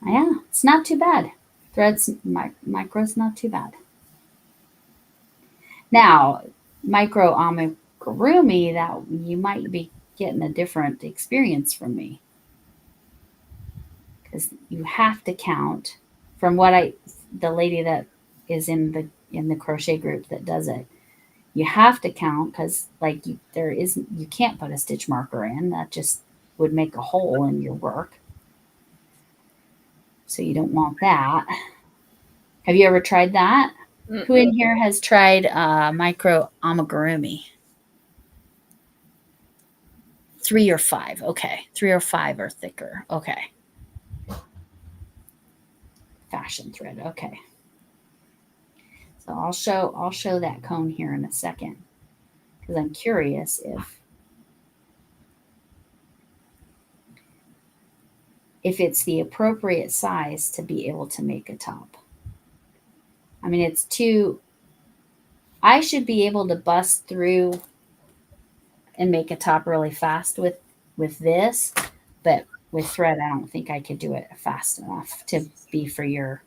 Yeah, it's not too bad. Threads, micro's not too bad. Now, micro amigurumi, that you might be getting a different experience from me. Because you have to count from what the lady that is in the crochet group that does it. You have to count because you can't put a stitch marker in. That just would make a hole in your work. So you don't want that. Have you ever tried that? Mm-mm. Who in here has tried micro amigurumi? 3 or 5. Okay. 3 or 5 are thicker. Okay. Fashion thread. Okay. So I'll show that cone here in a second because I'm curious if it's the appropriate size to be able to make a top. I mean, it's too, I should be able to bust through and make a top really fast with this, but with thread, I don't think I could do it fast enough to be for your,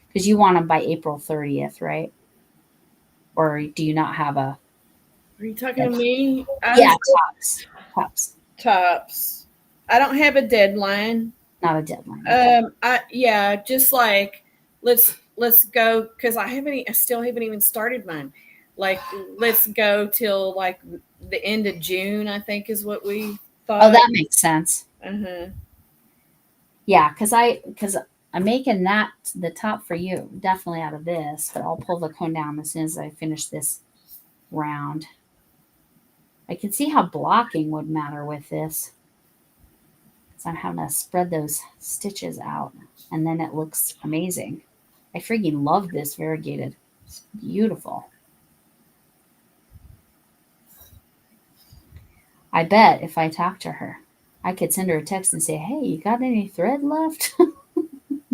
because you want them by April 30th, right? Or do you not have a? Are you talking to me? Yeah, tops, Tops. I don't have a deadline. not a deadline. Okay. Just like let's go because I still haven't even started mine. Like let's go till like the end of June, I think is what we thought. Oh, that makes sense. Uh-huh. Yeah, because I'm making that the top for you definitely out of this, but I'll pull the cone down as soon as I finish this round. I can see how blocking would matter with this. So I'm having to spread those stitches out and then it looks amazing. I freaking love this variegated. It's beautiful. I bet if I talk to her, I could send her a text and say, hey, you got any thread left?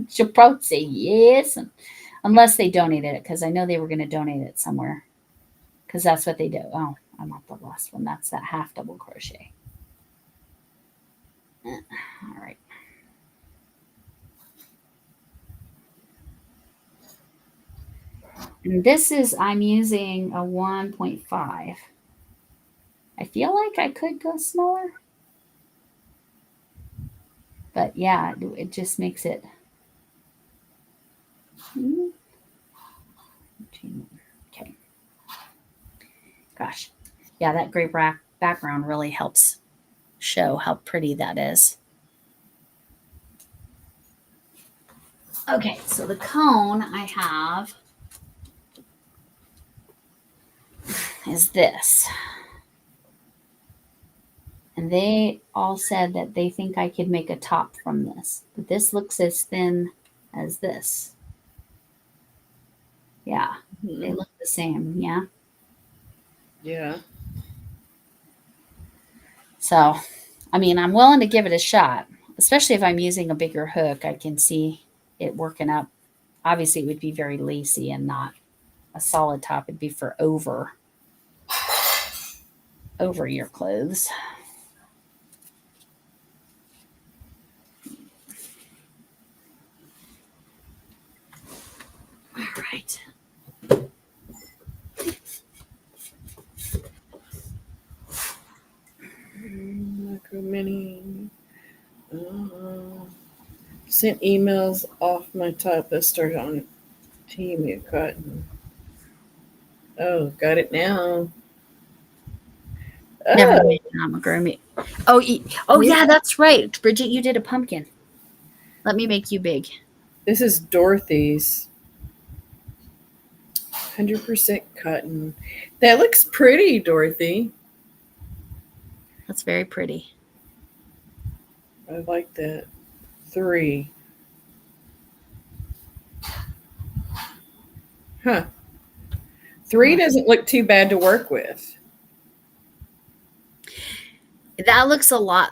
She'll probably say yes, unless they donated it, because I know they were going to donate it somewhere, because that's what they do. Oh, I'm not the last one. That's that half double crochet. All right. And this is, I'm using a 1.5. I feel like I could go smaller. But yeah, it just makes it. Okay. Gosh. Yeah, that gray background really helps show how pretty that is. Okay, so the cone I have is this. And they all said that they think I could make a top from this. But this looks as thin as this. Yeah, they look the same. Yeah. Yeah. So, I mean, I'm willing to give it a shot, especially if I'm using a bigger hook. I can see it working up. Obviously, it would be very lacy and not a solid top. It'd be for over your clothes. All right. Micro mini. Sent emails off my top that started on Team Cotton. Oh, got it now. Never Oh, made an amigurumi. Oh yeah, that's right. Bridget, you did a pumpkin. Let me make you big. this is Dorothy's. 100% cotton. That looks pretty, Dorothy. That's very pretty. I like that. 3. Huh. 3 doesn't look too bad to work with. That looks a lot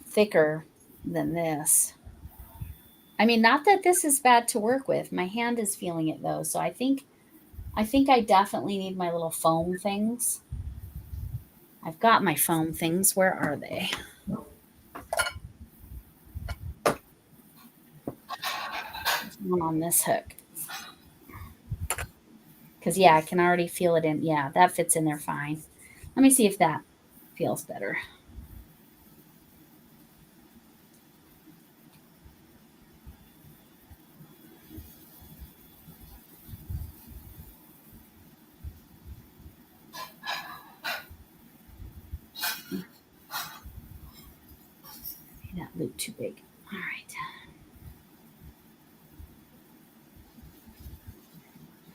thicker than this. I mean, not that this is bad to work with. My hand is feeling it though, so I think I definitely need my little foam things. I've got my foam things. Where are they? There's one on this hook. Because, yeah, I can already feel it in. Yeah, that fits in there fine. Let me see if that feels better. That loop too big. All right.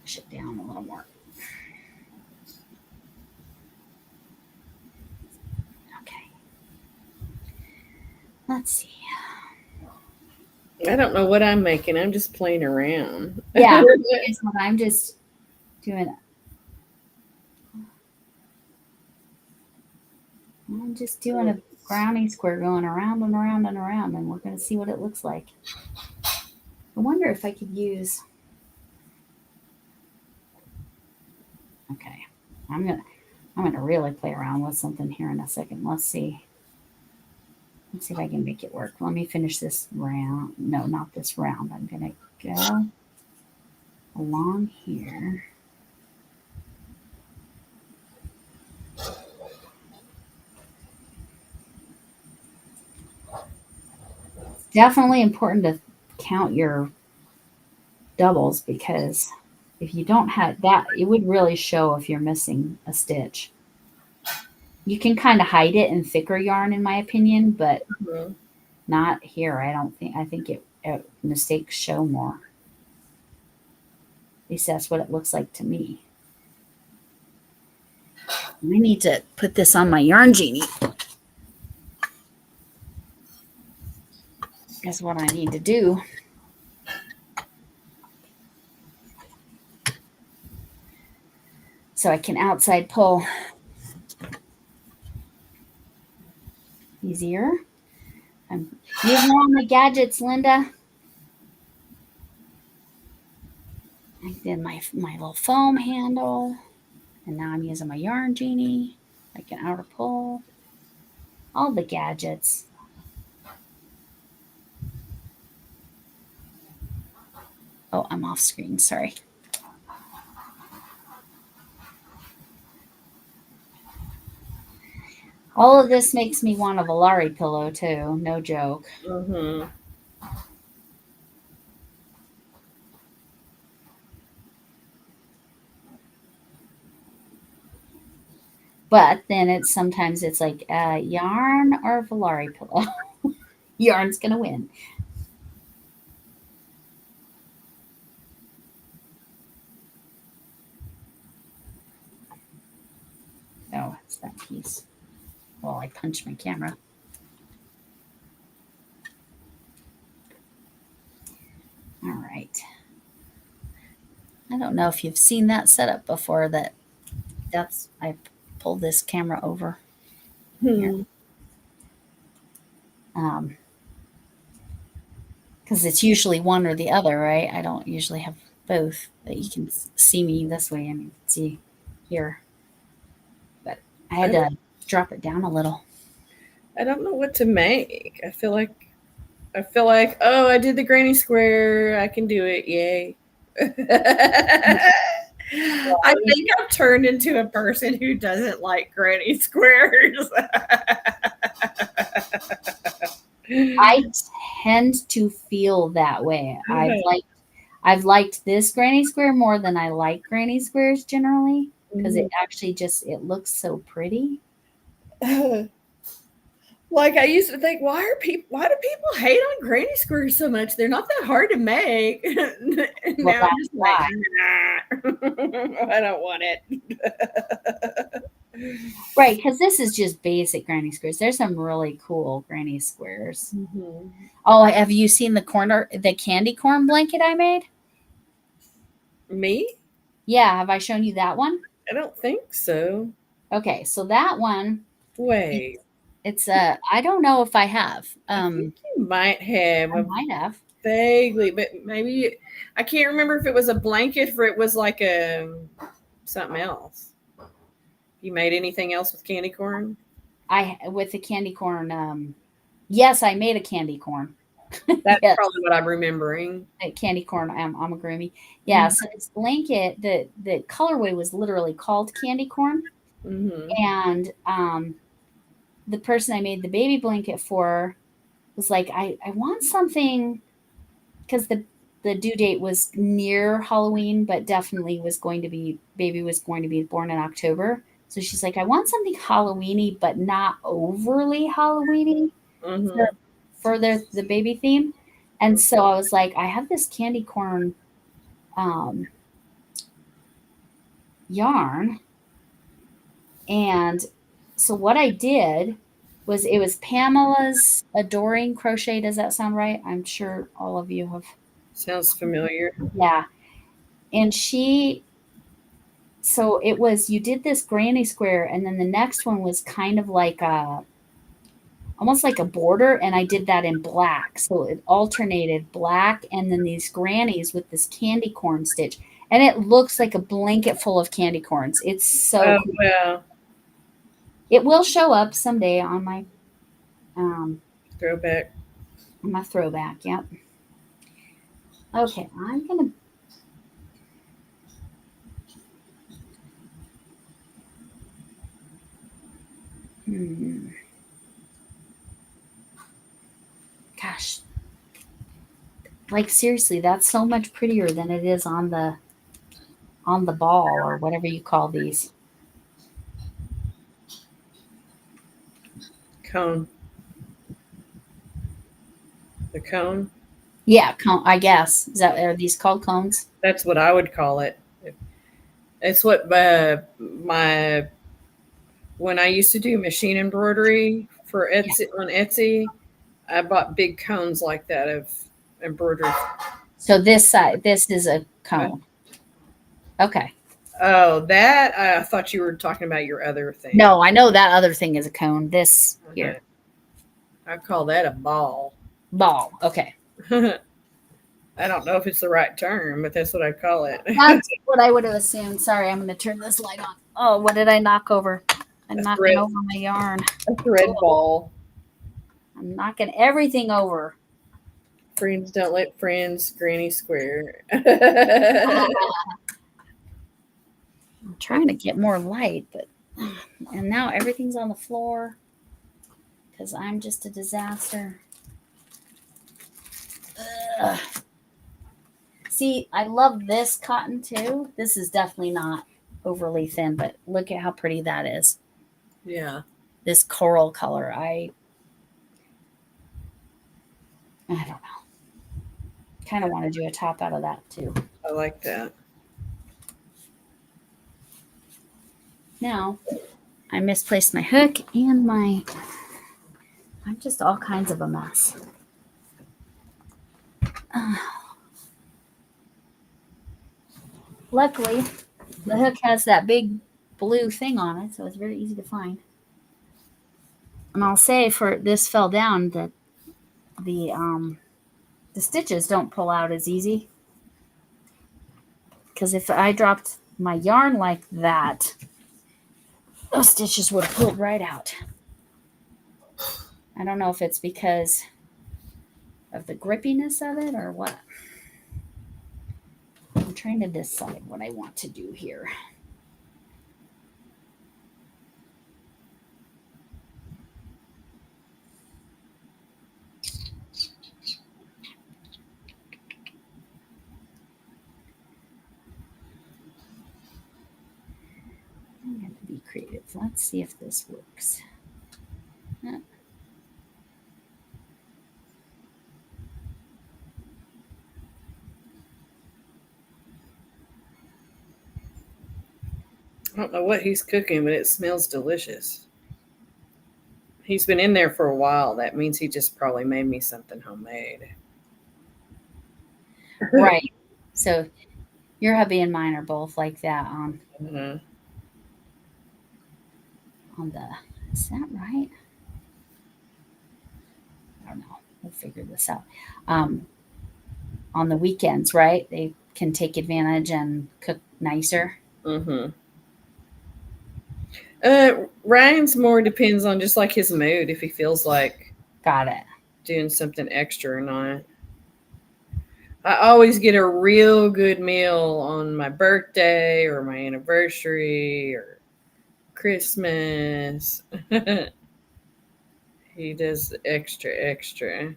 Push it down a little more. Okay. Let's see. I don't know what I'm making. I'm just playing around. Yeah, it's what I'm just doing. I'm just doing a brownie square going around and around and around, and we're going to see what it looks like. I wonder if I could use. Okay, I'm gonna really play around with something here in a second. Let's see. Let's see if I can make it work. Let me finish this round. No, not this round. I'm gonna go along here. It's definitely important to count your doubles because if you don't have that, it would really show if you're missing a stitch. You can kind of hide it in thicker yarn, in my opinion, but Mhm. not here. I don't think. I think mistakes show more. At least that's what it looks like to me. I need to put this on my yarn genie. Is what I need to do. So I can outside pull easier. I'm using all my gadgets, Linda. I did my little foam handle, and now I'm using my yarn genie, like an outer pull. All the gadgets. Oh, I'm off screen. Sorry. All of this makes me want a Volare pillow too. No joke. Mhm. But then sometimes it's like yarn or Volare pillow. Yarn's gonna win. Oh, it's that piece. Well, I punched my camera. All right. I don't know if you've seen that setup before. I pulled this camera over. Hmm. Because it's usually one or the other, right? I don't usually have both, but you can see me this way and see here. But I had to drop it down a little. I don't know what to make. I feel like, oh, I did the granny square. I can do it. Yay. I think I've turned into a person who doesn't like granny squares. I tend to feel that way. I've liked this granny square more than I like granny squares generally because it actually it looks so pretty. Like I used to think, why do people hate on granny squares so much? They're not that hard to make. And Well, now I'm just like, why. nah, I don't want it. Right, because this is just basic granny squares. There's some really cool granny squares. Mm-hmm. Oh, have you seen the candy corn blanket I made? Me? Yeah, have I shown you that one? I don't think so. Okay, so that one, Wait. it's I don't know if I have. I think you might have. I might have. Vaguely, but maybe I can't remember if it was a blanket or it was like a something else. You made anything else with candy corn? With the candy corn. Yes, I made a candy corn. That's Yes. probably what I'm remembering. Candy corn amigurumi. Yeah, so this blanket, the colorway was literally called candy corn. Mm-hmm. And the person I made the baby blanket for was like, I want something because the due date was near Halloween, but definitely baby was going to be born in October. So she's like, I want something Halloweeny, but not overly Halloweeny Mm-hmm. for the baby theme. And so I was like, I have this candy corn yarn. And so what I did it was Pamela's Adoring Crochet. Does that sound right? I'm sure all of you have. Sounds familiar. Yeah. And so it was, you did this granny square, and then the next one was kind of like almost like a border, and I did that in black. So it alternated black and then these grannies with this candy corn stitch. And it looks like a blanket full of candy corns. It's so Oh, cool. wow. It will show up someday on my Throwback. throwback. Yep. Okay, I'm gonna gosh, like seriously, that's so much prettier than it is on the ball or whatever you call these. Cone. The cone. Yeah, I guess. Are these called cones? That's what I would call it. It's what when I used to do machine embroidery for Etsy on Etsy, I bought big cones like that of embroidery. So this side, this is a cone. Okay. Oh, that I thought you were talking about your other thing. No, I know that other thing is a cone. This here. I call that a ball. Ball. Okay. I don't know if it's the right term, but that's what I call it. That's what I would have assumed. Sorry, I'm going to turn this light on. Oh, what did I knock over? I'm knocking over my yarn. A thread ball. I'm knocking everything over. Friends don't let friends granny square. I'm trying to get more light, and now everything's on the floor because I'm just a disaster. Ugh. See, I love this cotton too. This is definitely not overly thin, but look at how pretty that is. Yeah. This coral color. I don't know. Kind of want to do a top out of that too. I like that. Now, I misplaced my hook and I'm just all kinds of a mess. Luckily, the hook has that big blue thing on it, so it's very easy to find. And I'll say for this fell down that the stitches don't pull out as easy. Because if I dropped my yarn like that, those stitches would have pulled right out. I don't know if it's because of the grippiness of it or what. I'm trying to decide what I want to do here. I'm going to be creative. Let's see if this works. I don't know what he's cooking, but it smells delicious. He's been in there for a while. That means he just probably made me something homemade. Right. So your hubby and mine are both like that on Mm-hmm. is that right? I don't know. We'll figure this out. On the weekends, right? They can take advantage and cook nicer. Mm-hmm. Ryan's more depends on just like his mood, if he feels like Got it. doing something extra or not. I always get a real good meal on my birthday or my anniversary or Christmas. He does extra.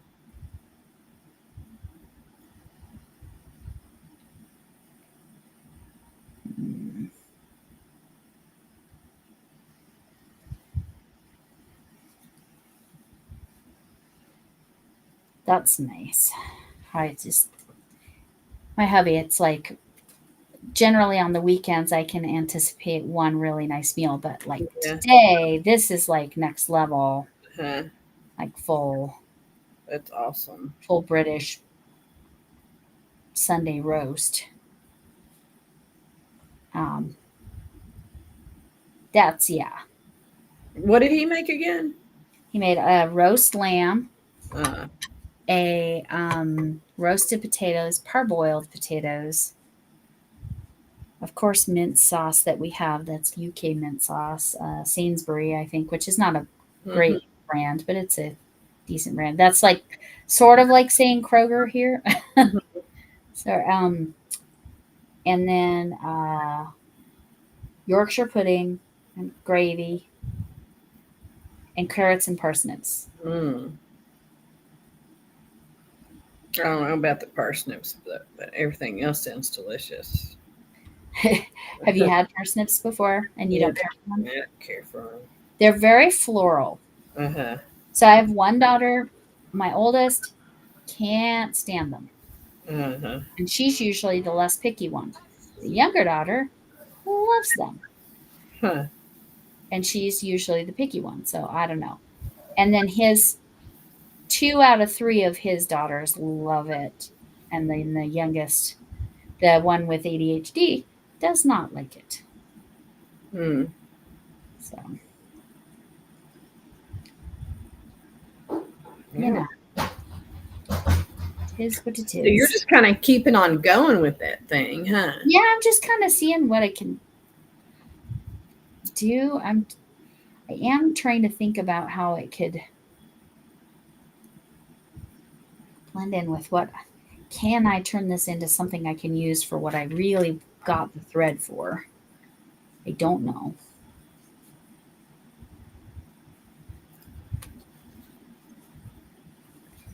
That's nice. My hubby, it's like generally on the weekends I can anticipate one really nice meal, but like Yeah. today, this is like next level. Huh. like full That's awesome. British Sunday roast. Um, that's yeah. What did he make again? He made a roast lamb, Uh, a roasted potatoes, parboiled potatoes, of course, mint sauce that we have. That's UK mint sauce, Sainsbury, I think, which is not a mhm. great brand, but it's a decent brand. That's like sort of like saying Kroger here. So, and then Yorkshire pudding and gravy and carrots and parsnips. Mm. I don't know about the parsnips, but everything else sounds delicious. Have you had parsnips before and you Yeah, don't care for them? I don't care for They're very floral. them. Uh-huh. So I have one daughter, my oldest, can't stand them. Uh-huh. And she's usually the less picky one. The younger daughter loves them. Huh. And she's usually the picky one. So I don't know. And then his 2 out of 3 of his daughters love it. And then the youngest, the one with ADHD, does not like it. Hmm. So, Yeah. you know, it is what it So you're is. just kind of keeping on going with that thing, huh? Yeah, I'm just kind of seeing what I can do. I am trying to think about how it could blend in with what can I turn this into something I can use for what I really got the thread for. I don't know.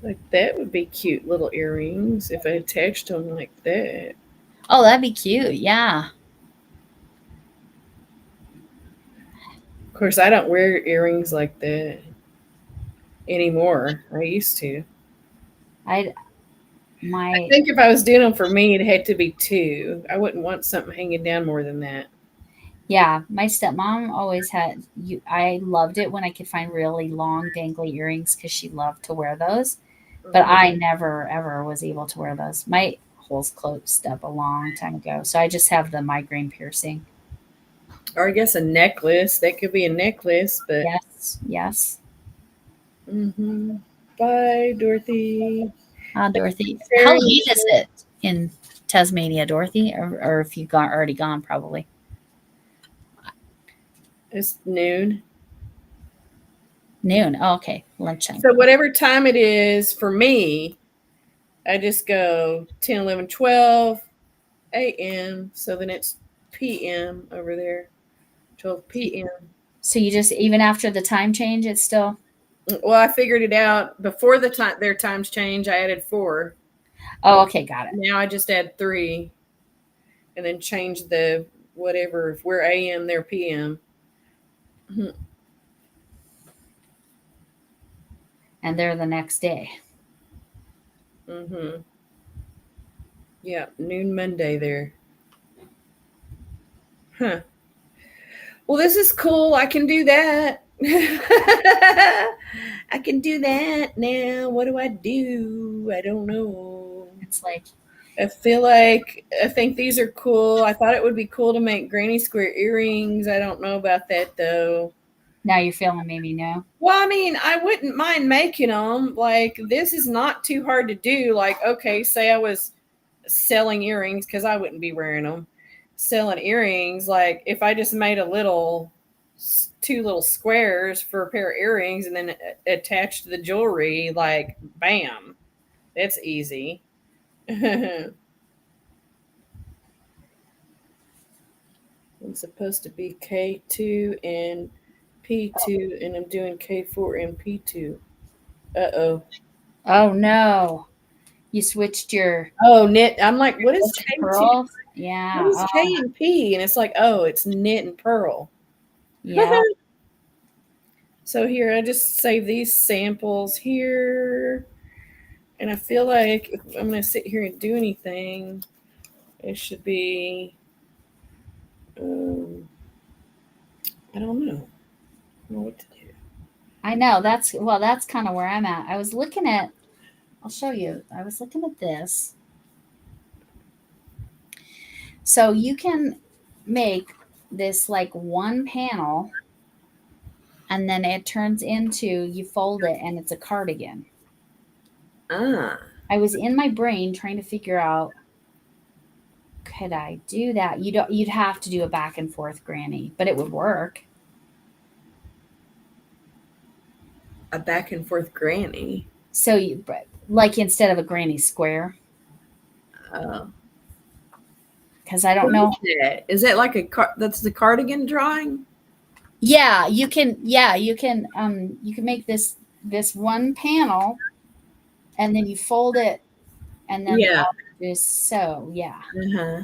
Like that would be cute little earrings if I attached them like that. Oh, that'd be cute. Yeah. Of course, I don't wear earrings like that anymore. I used to. I I my think if I was doing them for me, it had to be two. I wouldn't want something hanging down more than that. yeah, my stepmom always had you I loved it when I could find really long dangly earrings cuz she loved to wear those, but Mhm. I never ever was able to wear those. My holes closed up a long time ago. So I just have the migraine piercing. Or I guess a necklace. That could be a necklace, but. Yes. Yes. Hmm. Bye, Dorothy. Dorothy, how Very late is it in Tasmania, Dorothy? Or if you got already gone, probably It's noon. noon. Oh, okay, lunchtime. So whatever time it is for me, I just go 10, 11, 12 a.m. So then it's p.m. over there. 12 p.m. So you just even after the time change, it's still Well, I figured it out before their times change. I added 4. oh, okay, got it. Now I just add 3, and then change the whatever. If we're a.m., they're p.m. And they're the next day. Mm-hmm. Yeah, noon Monday there. Huh. Well, this is cool. I can do that. I can do that now. What do? I don't know. It's like I think these are cool. I thought it would be cool to make granny square earrings. I don't know about that though. now you're feeling maybe no. Well, I mean, I wouldn't mind making them. Like, this is not too hard to do. Like, okay, say I was selling earrings because I wouldn't be wearing them. Selling earrings, like if I just made two little squares for a pair of earrings and then attached the jewelry, like bam, that's easy. I'm supposed to be K2 and P2, and I'm doing K4 and P2. Uh-oh. Oh no, you switched your Oh, knit. I'm like, what is stitch and K2? pearls. What Yeah. is K and P? And it's like, oh, it's knit and purl. Yeah. So here, I just save these samples here. And I feel like if I'm going to sit here and do anything, it should be, I don't know. I don't know what to do. I know that's kind of where I'm at. I was looking at, I'll show you. I was looking at this. So you can make this like one panel and then it turns into, you fold it and it's a cardigan. Ah. I was in my brain trying to figure out, could I do that? You'd have to do a back and forth granny, but it would work. A back and forth granny. So you, like, instead of a granny square, Oh. because I don't know. Is that like that's the cardigan drawing? Yeah, you can. Yeah, you can make this one panel, and then you fold it, and then Yeah. just sew. Yeah, Uh-huh.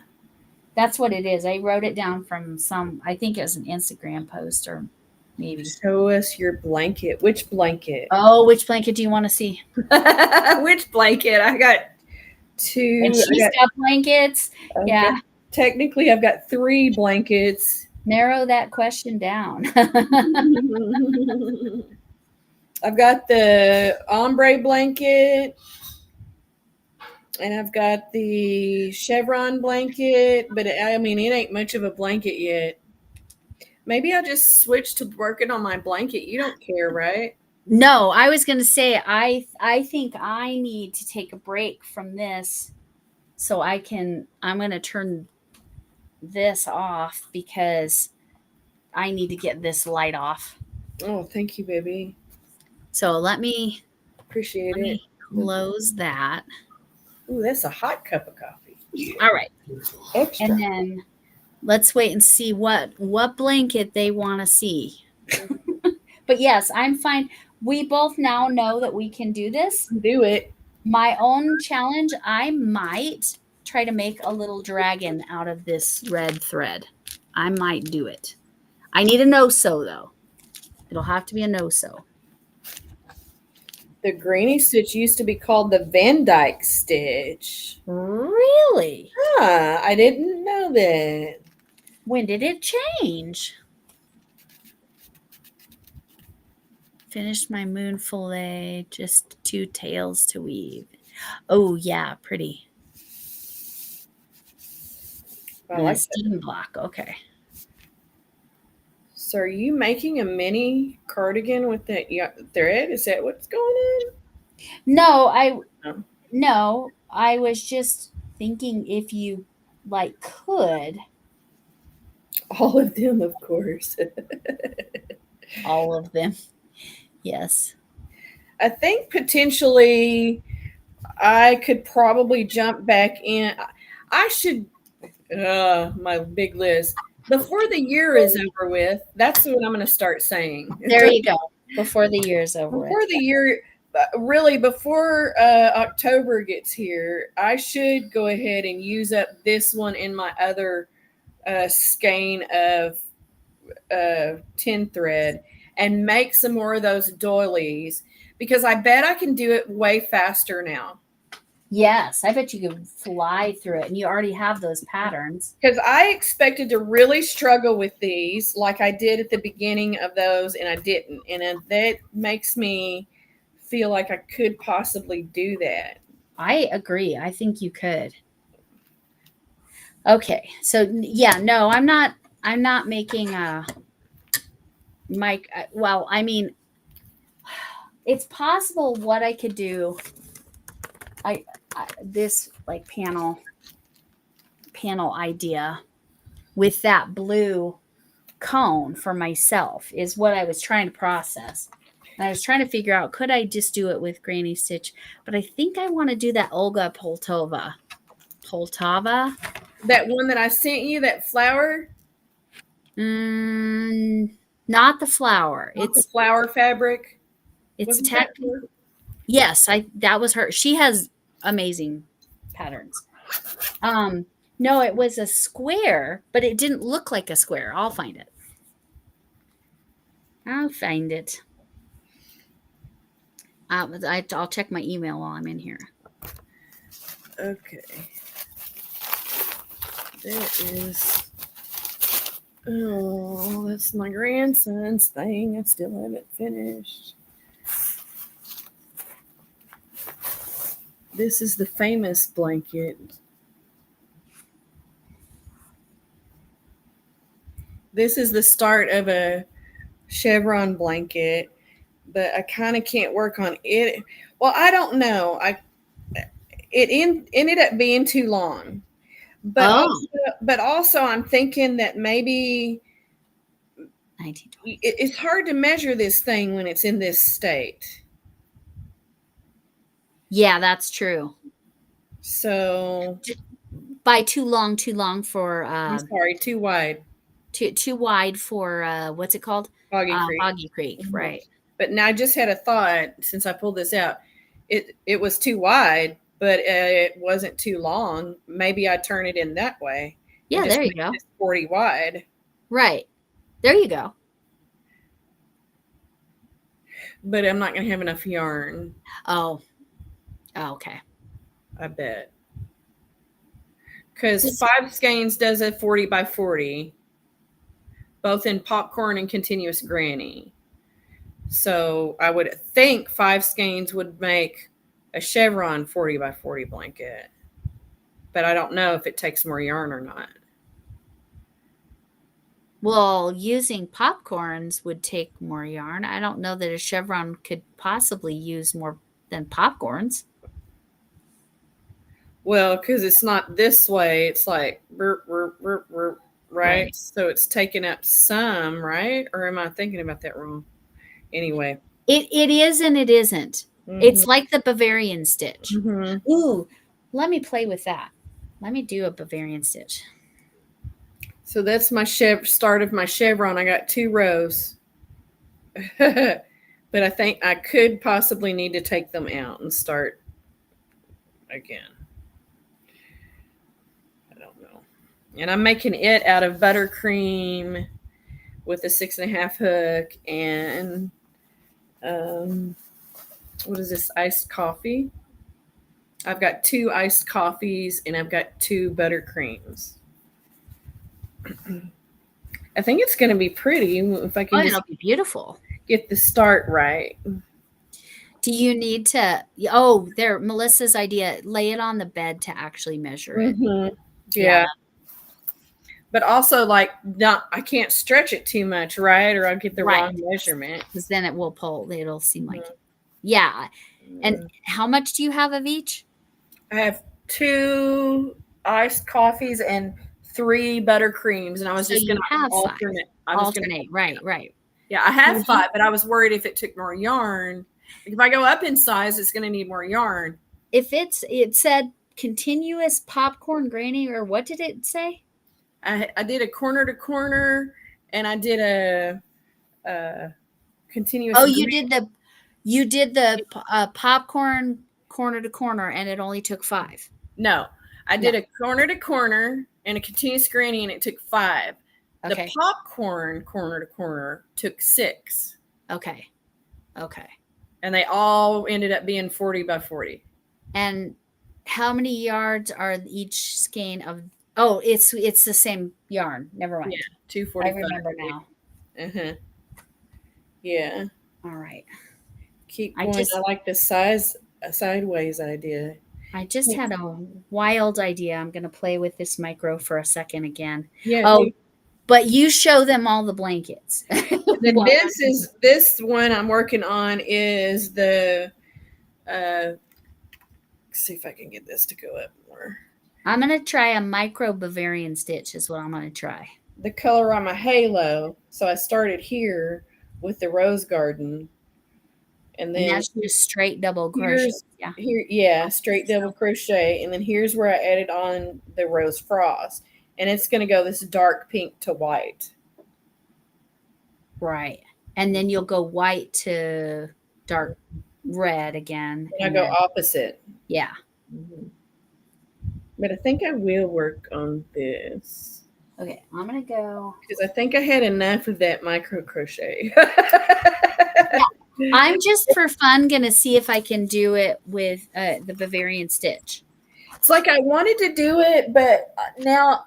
that's what it is. I wrote it down from I think it was an Instagram post or maybe. Show us your blanket. Which blanket? Oh, which blanket do you want to see? Which blanket? I got two. And she's got blankets. Yeah. Technically, I've got 3 blankets. Narrow that question down. I've got the ombre blanket, and I've got the chevron blanket, but it ain't much of a blanket yet. Maybe I'll just switch to working on my blanket. You don't care, right? No, I was going to say, I think I need to take a break from this so I'm going to turn this off because I need to get this light off. Oh, thank you, baby. So let me Appreciate it. close that. Ooh, that's a hot cup of coffee. All right. Extra. And then let's wait and see what blanket they want to see. But yes, I'm fine. We both now know that we can do this. Do it. My own challenge, I might try to make a little dragon out of this red thread. I might do it. I need a no-sew though. It'll have to be a no-sew. The granny stitch used to be called the Van Dyke stitch. Really? Huh, I didn't know that. When did it change? Finished my moon fillet, just 2 tails to weave. Oh yeah, pretty. I like that. Steam block. Okay. So are you making a mini cardigan with that thread? Is that what's going on? No, I was just thinking if you could. All of them, of course. All of them. Yes. I think potentially I could probably jump back in. I should, my big list. Before the year is over with, that's what I'm going to start saying. There you go. Before the year is over Before with. the year, really before October gets here, I should go ahead and use up this one in my other skein of 10 thread and make some more of those doilies, because I bet I can do it way faster now. Yes, I bet you could fly through it, and you already have those patterns. Because I expected to really struggle with these like I did at the beginning of those, and I didn't. And that makes me feel like I could possibly do that. I agree. I think you could. Okay. So yeah, no, I'm not making well, I mean, it's possible what I could do. This panel idea with that blue cone for myself is what I was trying to process. And I was trying to figure out, could I just do it with granny stitch? But I think I want to do that Olga Poltava. That one that I sent you, that flower? Not the flower. It's the flower fabric. It's yes, that was her. She has amazing patterns. No, it was a square, but it didn't look like a square. I'll find it. I'll check my email while I'm in here. Okay. There is Oh, that's my grandson's thing. I still haven't finished. This is the famous blanket. This is the start of a chevron blanket, but I kind of can't work on it. Well, I don't know. Ended up being too long. But also I'm thinking that maybe 1920. it's hard to measure this thing when it's in this state. Yeah, that's true. So By too long for I'm sorry, too wide. too wide for what's it called? Foggy Creek. Foggy Creek, Mhm. right. But now I just had a thought since I pulled this out. It was too wide, but it wasn't too long. Maybe I turn it in that way. Yeah, there you go. 40 wide. Right. There you go. But I'm not going to have enough yarn. Oh, okay. I bet. Because 5 skeins does a 40 by 40, both in popcorn and continuous granny. So I would think 5 skeins would make a chevron 40 by 40 blanket. But I don't know if it takes more yarn or not. Well, using popcorns would take more yarn. I don't know that a chevron could possibly use more than popcorns. Well, because it's not this way. It's like, right? So it's taking up some, right? Or am I thinking about that wrong? Anyway. It is and it isn't. Mm-hmm. It's like the Bavarian stitch. Mm-hmm. Ooh, let me play with that. Let me do a Bavarian stitch. So that's my start of my chevron. I got 2 rows. But I think I could possibly need to take them out and start again. I don't know. And I'm making it out of buttercream with a 6.5 hook and what is this, iced coffee? I've got 2 iced coffees and I've got 2 buttercreams. I think it's going to be pretty if I can. It'll be beautiful. Get the start right. Do you need to? Oh, there, Melissa's idea. Lay it on the bed to actually measure it. Mm-hmm. Yeah. But also, like, I can't stretch it too much, right? Or I'll get the wrong measurement. Because then it will pull. It'll seem like, yeah. And how much do you have of each? I have 2 iced coffees and 3 buttercreams, and I was just going to alternate. Right. Yeah, I have 5, but I was worried if it took more yarn. If I go up in size, it's going to need more yarn. If it said continuous popcorn granny, or what did it say? I did a corner to corner, and I did a continuous. Oh, you did the popcorn corner to corner, and it only took 5. No, I did a corner to corner and a continuous granny, and it took 5. Okay. The popcorn corner to corner took 6. Okay. And they all ended up being 40 by 40. And how many yards are each skein of? Oh, it's the same yarn. Never mind. Yeah, 245. I remember now. Uh-huh. Yeah. All right. Keep going. I like the sideways idea. I just had a wild idea. I'm going to play with this micro for a second again. Yeah. Oh, but you show them all the blankets. This one I'm working on is the, let's see if I can get this to go up more. I'm going to try a micro Bavarian stitch is what I'm going to try. The color on my halo. So I started here with the rose garden. And then that's just straight double crochet. Straight double crochet. And then here's where I added on the rose frost. And it's going to go this dark pink to white. Right. And then you'll go white to dark red again. And I go opposite. Yeah. Mm-hmm. But I think I will work on this. Okay. I'm going to go. Because I think I had enough of that micro crochet. I'm just for fun going to see if I can do it with the Bavarian stitch. It's like I wanted to do it, but now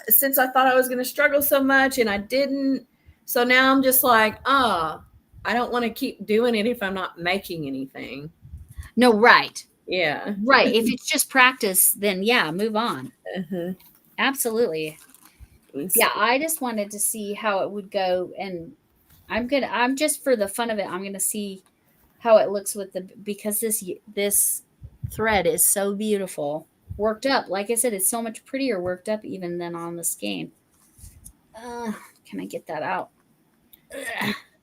since I thought I was going to struggle so much and I didn't. So now I'm just like, I don't want to keep doing it if I'm not making anything. No, right. Yeah. Right. If it's just practice, then yeah, move on. Uh-huh. Absolutely. Yeah, I just wanted to see how it would go, and I'm just for the fun of it, I'm gonna see how it looks with because this thread is so beautiful, worked up. Like I said, it's so much prettier worked up even than on the skein. Can I get that out?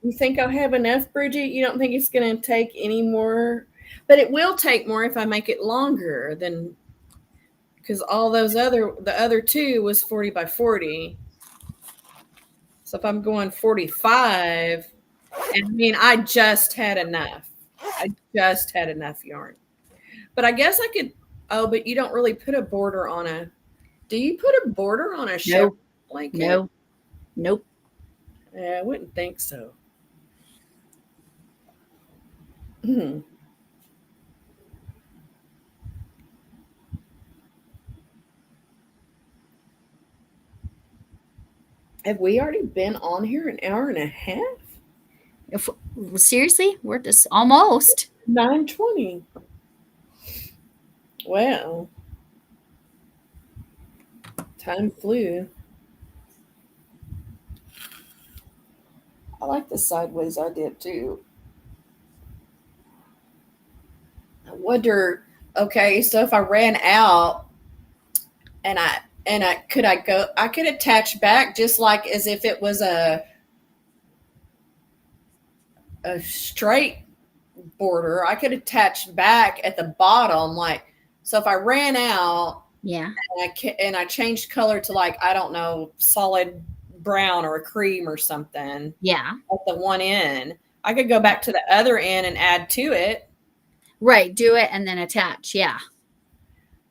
You think I'll have enough, Bridget? You don't think it's going to take any more? But it will take more if I make it longer than, because all the other two was 40 by 40. So if I'm going 45, and I mean, I just had enough. I just had enough yarn. But I guess I could, but you don't really put a border on do you put a border on a show blanket? No. Nope. I wouldn't think so. Have we already been on here an hour and a half? Seriously, we're just almost 9:20. Wow. Time flew. I like the sideways I did too. I wonder, okay, so if I ran out and I could attach back just like as if it was a straight border. I could attach back at the bottom, like, so if I ran out, yeah. and I changed color to, like, I don't know, solid brown or a cream or something. Yeah. At the one end, I could go back to the other end and add to it. Right. Do it and then attach. Yeah.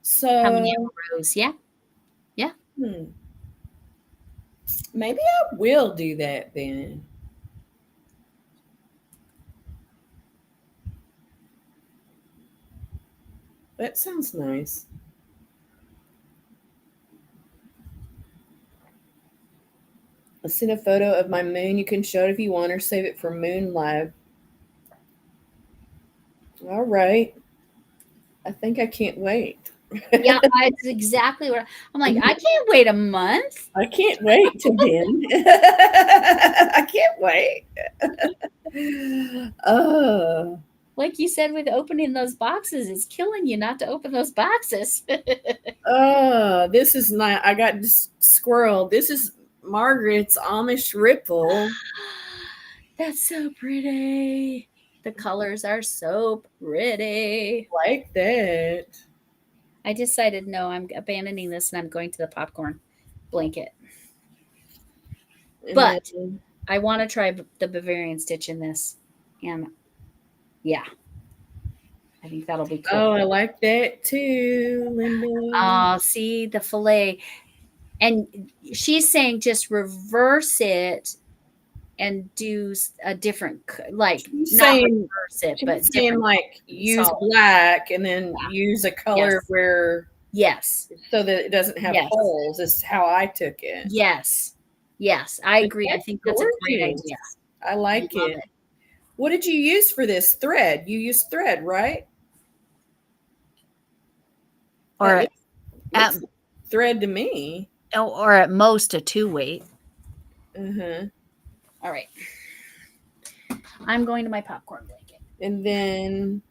So coming in rows. Yeah. Yeah. Maybe I will do that then. That sounds nice. I'll send a photo of my moon. You can show it if you want or save it for Moon Live. All right. I think I can't wait. Yeah, that's exactly what I'm like. I can't wait a month. I can't wait to bin. I can't wait. Like you said, with opening those boxes, it's killing you not to open those boxes. This is not. I got squirreled. This is Margaret's Amish Ripple. That's so pretty. The colors are so pretty. Like that. I decided, no, I'm abandoning this and I'm going to the popcorn blanket. But I want to try the Bavarian stitch in this. And yeah, I think that'll be cool. Oh, I like that too, Linda. See the fillet. And she's saying just reverse it and do a different, like, She's not saying, reverse it, she's but saying like use black and then use a color where so that it doesn't have holes. Is how I took it. Yes, I agree. I think that's a great idea. I like it. What did you use for this thread? You used thread, right? Or at thread to me. Or at most a 2-weight. All right. I'm going to my popcorn blanket. And then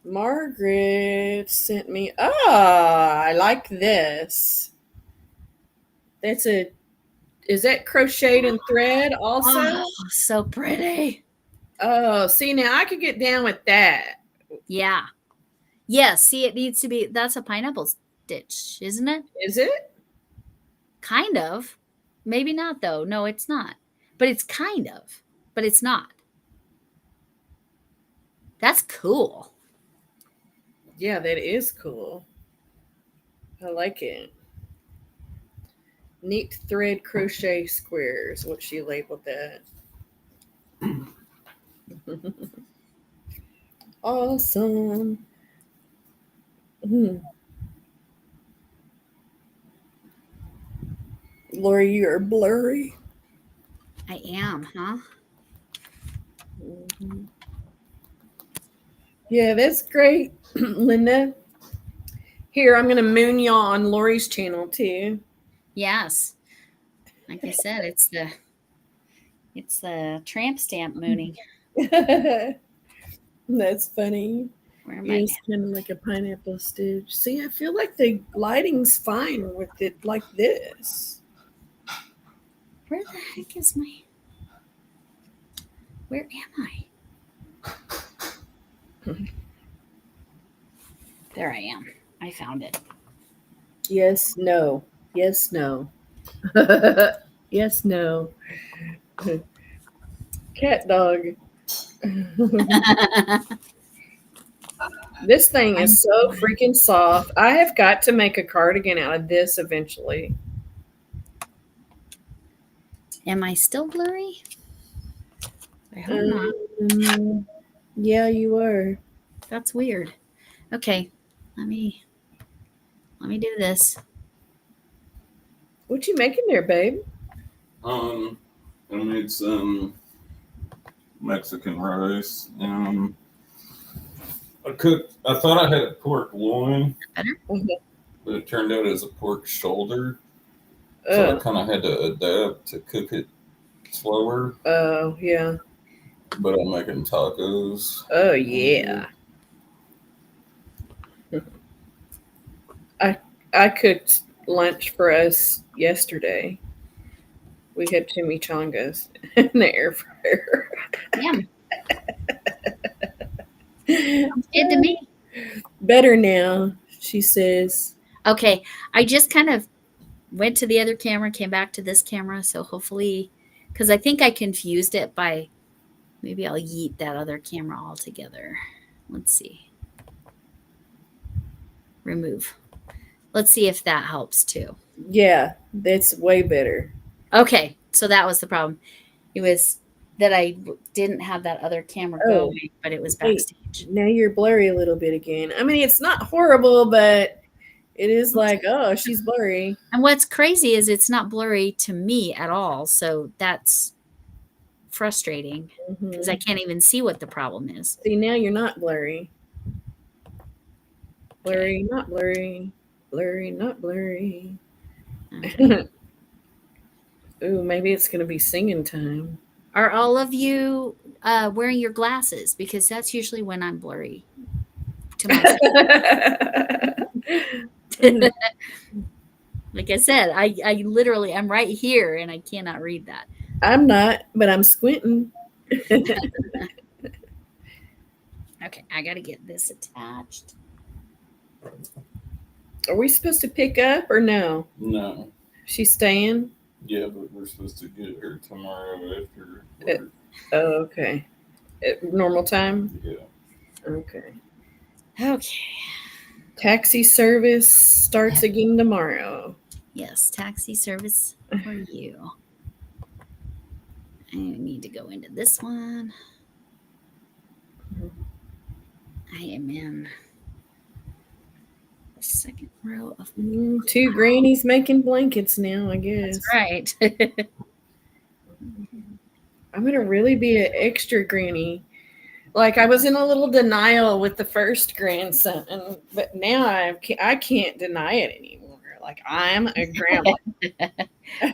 Margaret sent me, I like this. Is that crocheted in thread also? Oh, so pretty. Oh, see, now I could get down with that. Yeah. Yes, see, it needs to be, that's a pineapple stitch, isn't it? Is it? Kind of. Maybe not, though. No, it's not. But it's kind of. But it's not. That's cool. Yeah, that is cool. I like it. Neat thread crochet squares, what she labeled that. Awesome. Lori, you are blurry. I am, huh? Mhm. Yeah, that's great, Linda. Here, I'm going to moon you on Lori's channel too. Yes. Like I said, it's the tramp stamp mooning. That's funny. Where am Yeah, I? it's kind of like a pineapple stitch. See, I feel like the lighting's fine with it like this. Where the heck is my? Where am I? There I am. I found it. Yes, no. Yes, no. Yes, no. Cat dog. This thing is so freaking soft. I have got to make a cardigan out of this eventually. Am I still blurry? I hope not. Yeah, you are. That's weird. Okay, let me do this. What you making there, babe? I made some Mexican rice. I thought I had a pork loin, Better? but it turned out as a pork shoulder. So I kind of had to adapt to cook it slower. Oh, yeah. But I'm making tacos. Oh, yeah. I cooked lunch for us yesterday. We had chimichangas in the air fryer. Yum. Sounds good to me. Better now, she says. Okay, I just kind of went to the other camera, came back to this camera, so hopefully, because I think I confused it by, maybe I'll yeet that other camera altogether. Let's see. Remove. Let's see if that helps too. Yeah, that's way better. Okay, so that was the problem. It was that I didn't have that other camera going, but it was backstage. Now you're blurry a little bit again. I mean, it's not horrible, but it is like, oh, she's blurry. And what's crazy is it's not blurry to me at all. So that's frustrating because I can't even see what the problem is. See, now you're not blurry. Blurry, not blurry. Blurry, not blurry. Okay. Ooh, maybe it's going to be singing time. Are all of you wearing your glasses? Because that's usually when I'm blurry to myself. Like I said, I literally, I'm right here and I cannot read that. I'm not, but I'm squinting. Okay, I got to get this attached. Are we supposed to pick up or no? No. She's staying? Yeah, but we're supposed to get her tomorrow after work. Oh, okay. At normal time? Yeah. Okay. Okay. Taxi service starts again tomorrow. Yes, taxi service for you. I need to go into this one. I am in the second row of 2 grannies making blankets now, I guess. That's right. I'm going to really be an extra granny. Like, I was in a little denial with the first grandson, but now I can't deny it anymore. Like, I'm a grandma.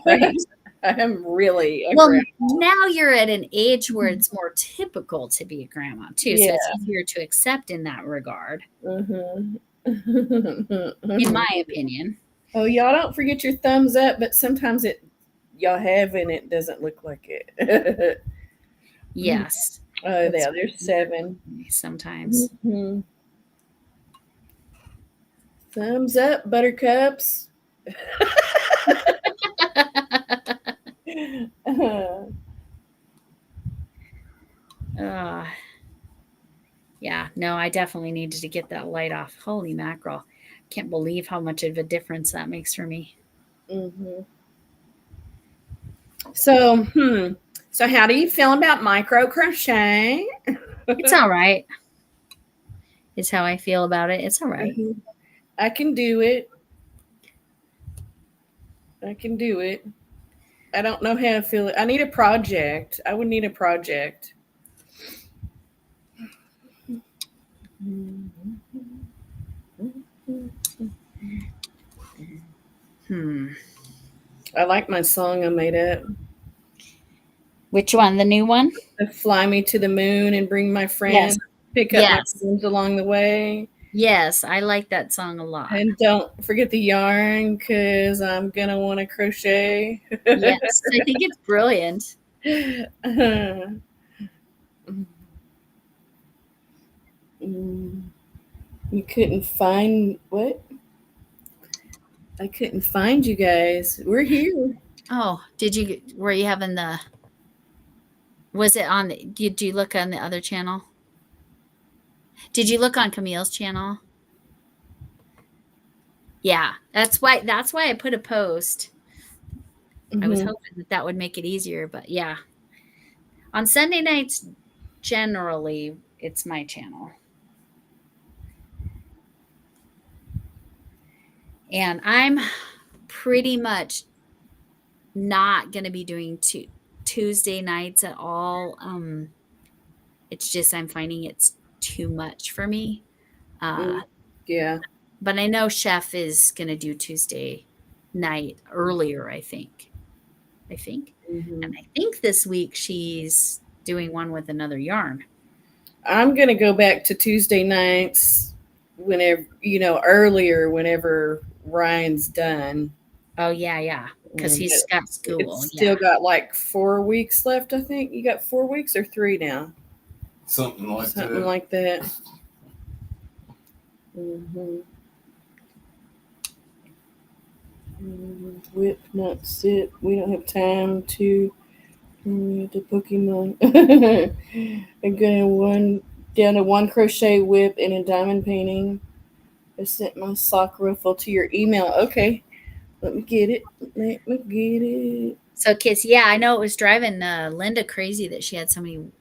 Right. I'm really a Well, grandma. now you're at an age where it's more typical to be a grandma, too. So Yeah. it's easier to accept in that regard, Mm-hmm. in my opinion. Oh, y'all don't forget your thumbs up, but sometimes y'all have and it doesn't look like it. Yes. Oh, yeah, there's 7. Sometimes. Mm-hmm. Thumbs up, buttercups. Yeah, no, I definitely needed to get that light off. Holy mackerel. Can't believe how much of a difference that makes for me. Mm-hmm. So how do you feel about micro crochet? It's all right. Is how I feel about it. It's all right. I can do it. I can do it. I don't know how to feel it. I need a project. I would need a project. I like my song I made up. Which one? The new one? To fly me to the moon and bring my friends, Yes. pick up my Yes. friends along the way. Yes, I like that song a lot. And don't forget the yarn because I'm going to want to crochet. Yes, I think it's brilliant. You couldn't find what? I couldn't find you guys. We're here. Oh, were you having was it on did you look on the other channel? Did you look on Camille's channel? Yeah, that's why I put a post. I was hoping that would make it easier, but yeah. On Sunday nights, generally, it's my channel. And I'm pretty much not going to be doing Tuesday nights at all. It's just I'm finding it's too much for me. Yeah. But I know Chef is going to do Tuesday night earlier, I think. And I think this week she's doing one with another yarn. I'm going to go back to Tuesday nights whenever, earlier whenever Ryan's done. Oh, yeah. Because he's got school. It's still got like 4 weeks left, I think. You got 4 weeks or 3 now? Something like that. Whip, not sit. We don't have time to the Pokemon. I'm going down to one crochet whip and a diamond painting. I sent my sock ruffle to your email. Okay. Let me get it. So, kids, yeah, I know it was driving Linda crazy that she had so many.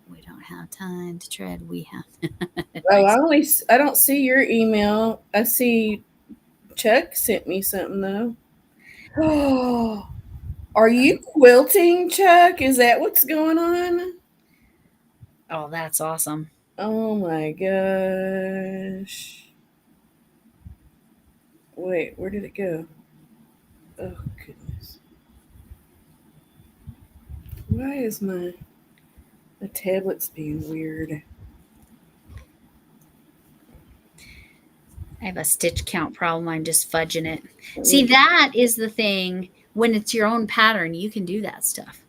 We don't have time to tread. We have. I don't see your email. I see Chuck sent me something though. Oh, are you quilting, Chuck? Is that what's going on? Oh, that's awesome. Oh my gosh. Wait, where did it go? Oh goodness. Why is my tablet's being weird? I have a stitch count problem. I'm just fudging it. See, that is the thing. When it's your own pattern, you can do that stuff.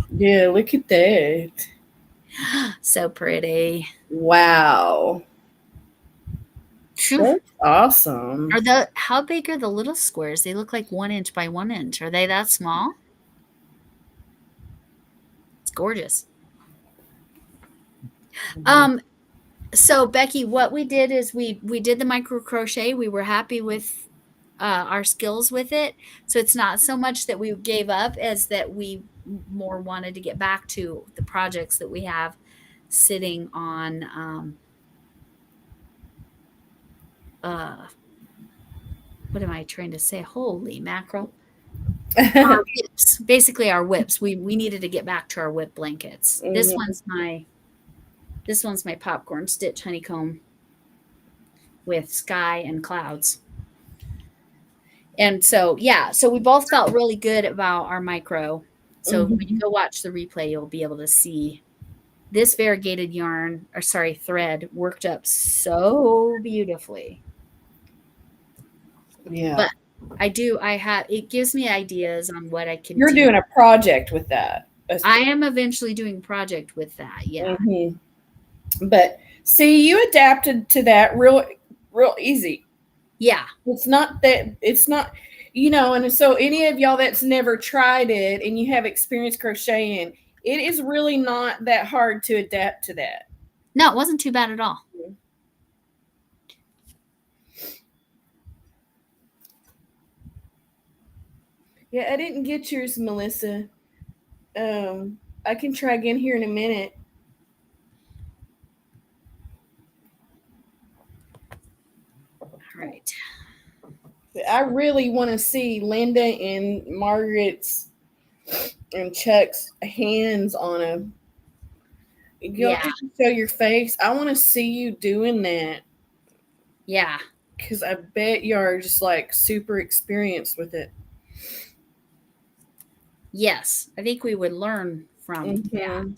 Yeah, look at that. So pretty. Wow. That's awesome. How big are the little squares? They look like 1 inch by 1 inch. Are they that small? It's gorgeous. So Becky, what we did is we did the micro crochet. We were happy with our skills with it. So it's not so much that we gave up as that we more wanted to get back to the projects that we have sitting on. What am I trying to say? Holy mackerel. Our whips, basically our whips. We needed to get back to our whip blankets. This one's my popcorn stitch honeycomb with sky and clouds. And so, yeah, so we both felt really good about our micro. So when you go watch the replay, you'll be able to see this variegated thread worked up so beautifully. Yeah. But it gives me ideas on what I can do. You're doing a project with that. I am eventually doing a project with that. Yeah. But see, you adapted to that real easy. Yeah. It's not, and so any of y'all that's never tried it and you have experience crocheting, it is really not that hard to adapt to that. No, it wasn't too bad at all. Yeah, I didn't get yours, Melissa. I can try again here in a minute. All right. I really want to see Linda and Margaret's and Chuck's hands on a. You don't Yeah. have to show your face. I want to see you doing that Yeah. because I bet you are just like super experienced with it. Yes. I think we would learn from that. Mhm.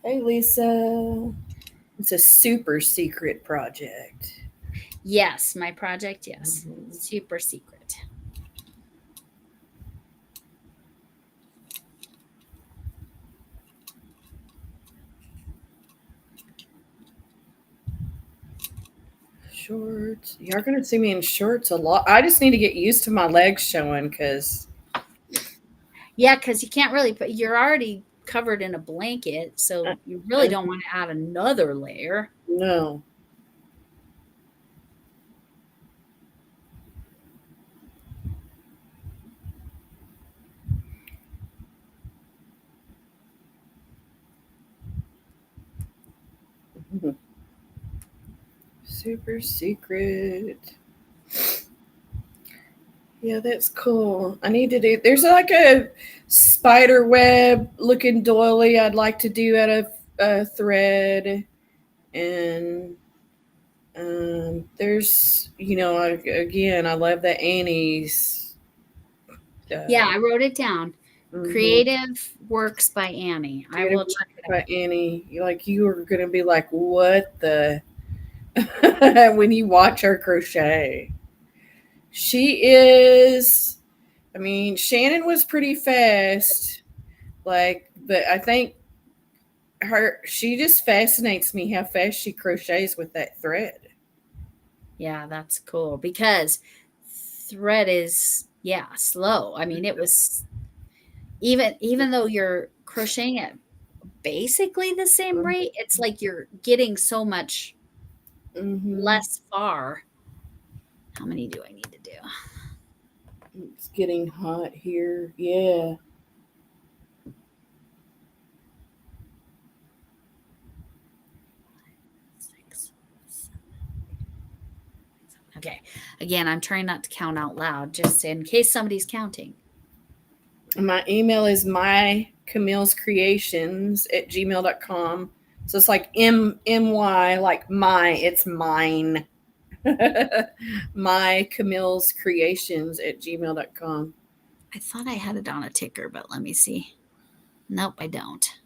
Hey, Lisa. It's a super secret project. Yes. My project, yes. Mhm. Super secret. Shorts. You're going to see me in shorts a lot. I just need to get used to my legs showing because. Yeah, because you can't really put, you're already covered in a blanket, so you really don't want to add another layer. No. Super secret. Yeah, that's cool. I need to do. There's like a spider web looking doily I'd like to do out of thread, and there's again I love the Annie's. Yeah, I wrote it down. Mhm. Creative Works by Annie. I will check it By out. Annie. You are gonna be like, what the when you watch her crochet. She is. I mean, Shannon was pretty fast, but I think she just fascinates me how fast she crochets with that thread. Yeah, that's cool because thread is slow. I mean, it was even though you're crocheting at basically the same rate, it's like you're getting so much Mm-hmm. less far. How many do I need to do? It's getting hot here. Yeah. Six, seven. Okay. Again, I'm trying not to count out loud just in case somebody's counting. My email is mycamillescreations@gmail.com. So it's like my, like it's mine. mycamillescreations@gmail.com. I thought I had it on a ticker, but let me see. Nope, I don't.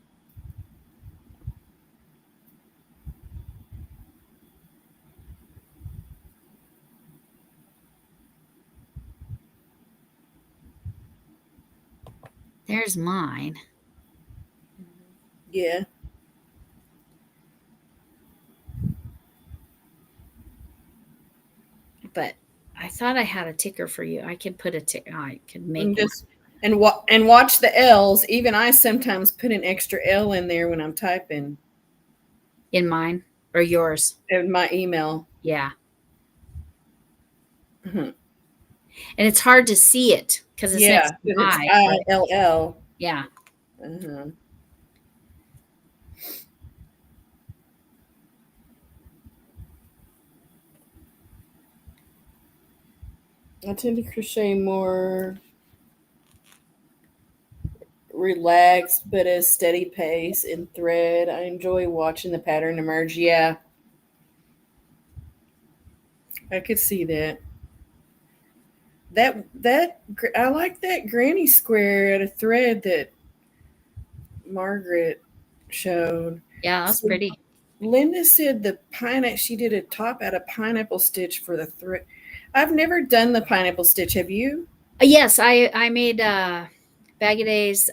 There's mine. Yeah. But I thought I had a ticker for you. I could put a ticker. I could make And watch the L's. Even I sometimes put an extra L in there when I'm typing in mine or yours. in my email. Yeah. Mm-hmm. And it's hard to see it because it's next to it's I. ILL. Yeah. Uh-huh. I tend to crochet more relaxed but a steady pace in thread. I enjoy watching the pattern emerge. Yeah. I could see that. That I like that granny square out of thread that Margaret showed. Yeah, that's So pretty. Linda said she did a top out of pineapple stitch for the thread. I've never done the pineapple stitch. Have you? Yes, I made Bag of Days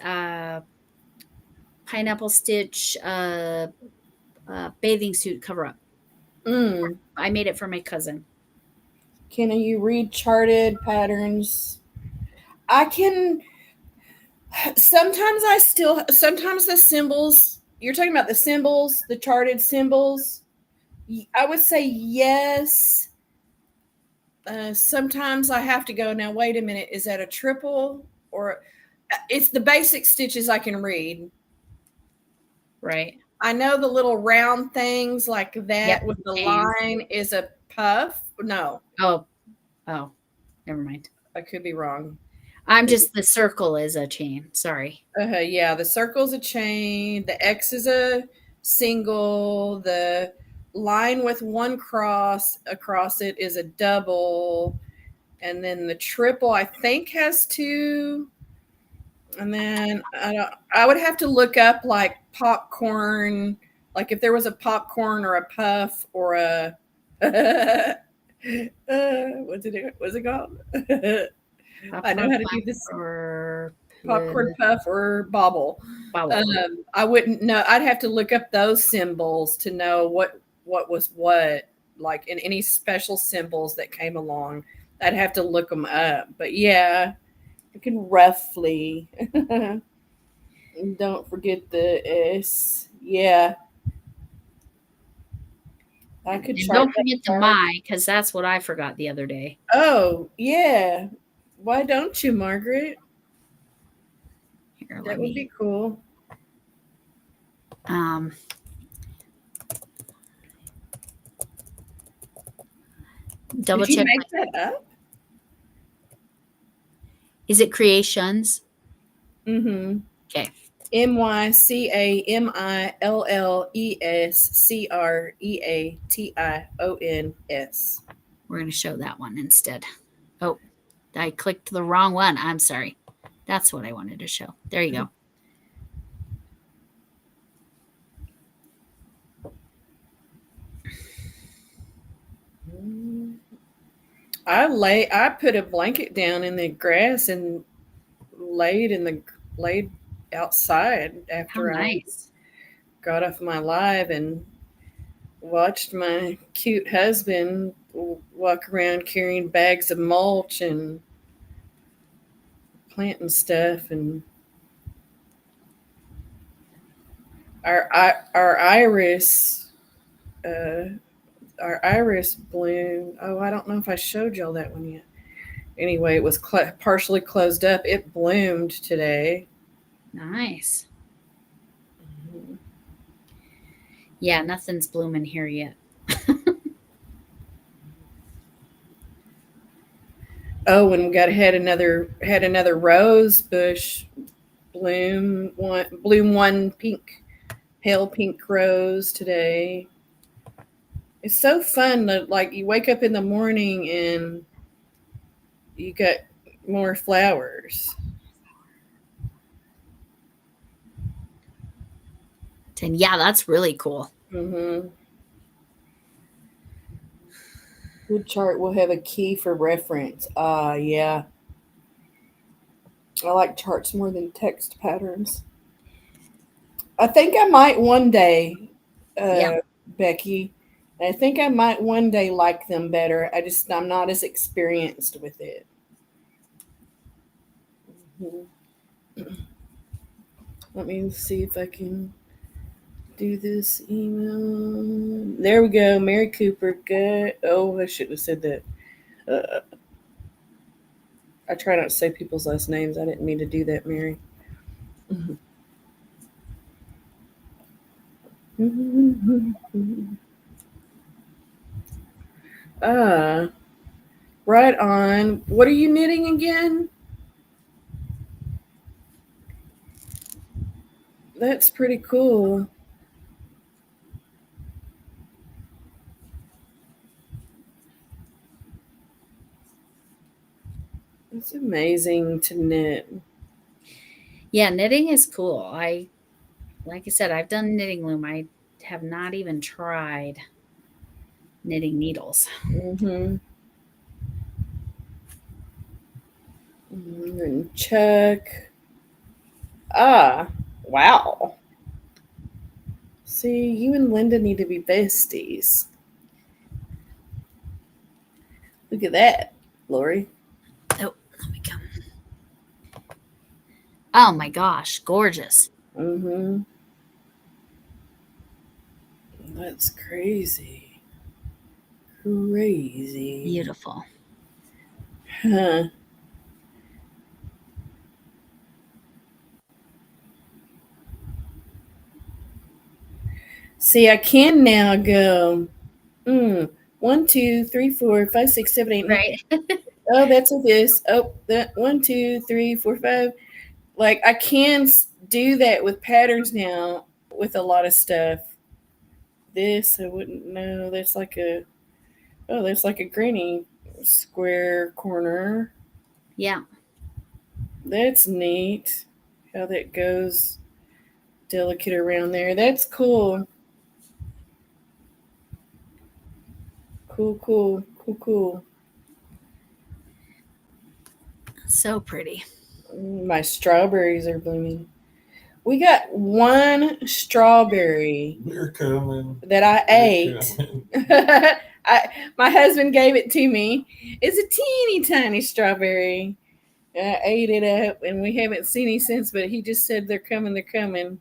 pineapple stitch bathing suit cover up. Mm. I made it for my cousin. Can you read charted patterns? I can. Sometimes the symbols. You're talking about the symbols, the charted symbols. I would say yes. Sometimes I have to go, now wait a minute, is that a triple or It's the basic stitches I can read. Right. I know the little round things like that Yep, with the chains. line is a puff. No, Oh, never mind. I could be wrong. I'm just, the circle is a chain. Sorry. Yeah, the circle's a chain. The X is a single. The line with one cross across it is a double. And then the triple, I think, has two. And then I would have to look up like popcorn, like if there was a popcorn or a puff or a what's it called? I know how to do this. Or Popcorn puff or bobble. bobble. I wouldn't know. I'd have to look up those symbols to know what was what, like in any special symbols that came along. I'd have to look them up. But yeah, I can roughly. Don't forget the S. Yeah. I could And try. don't forget the my, because that's what I forgot the other day. Oh, yeah. Why don't you, Margaret? Here, That would be cool. Double Did you check. make that up? Is it creations? Mm-hmm. Okay. MyCamillescreations. We're going to show that one instead. Oh, I clicked the wrong one. I'm sorry. That's what I wanted to show. There you go. I put a blanket down in the grass and laid outside after Nice. I got off my live and watched my cute husband walk around carrying bags of mulch and planting stuff. And our iris bloom. Oh, I don't know if I showed y'all that one yet. Anyway, it was partially closed up. It bloomed today. Nice. Yeah, nothing's blooming here yet. Oh, and we had another rose bush bloom one pale pink rose today. It's so fun that like you wake up in the morning and you got more flowers. And yeah, that's really cool. Mm-hmm. Good chart will have a key for reference. Yeah. I like charts more than text patterns. I think I might one day, Becky. I think I might one day like them better. I'm not as experienced with it. Mm-hmm. Let me see if I can do this email. There we go. Mary Cooper. Good. Oh, I shouldn't have said that. I try not to say people's last names. I didn't mean to do that, Mary. Right on. What are you knitting again? That's pretty cool. It's amazing to knit. Yeah, knitting is cool. Like I said, I've done knitting loom. I have not even tried knitting needles. Mm-hmm. And Chuck. Wow. See, you and Linda need to be besties. Look at that, Lori. Oh, let me come. Oh my gosh, gorgeous. Mm-hmm. That's crazy. Crazy. Beautiful. Huh. See, I can now go 1, 2, 3, 4, 5, 6, 7, 8, 9. Right. Oh, that's a this. Oh, that 1, 2, 3, 4, 5. Like I can do that with patterns now with a lot of stuff. This I wouldn't know. That's like a granny square corner. Yeah. That's neat. How that goes delicate around there. That's cool. Cool. So pretty. My strawberries are blooming. We got one strawberry They're coming. that I They're ate. coming. My husband gave it to me. It's a teeny tiny strawberry. I ate it up, and we haven't seen any since. But he just said they're coming. They're coming.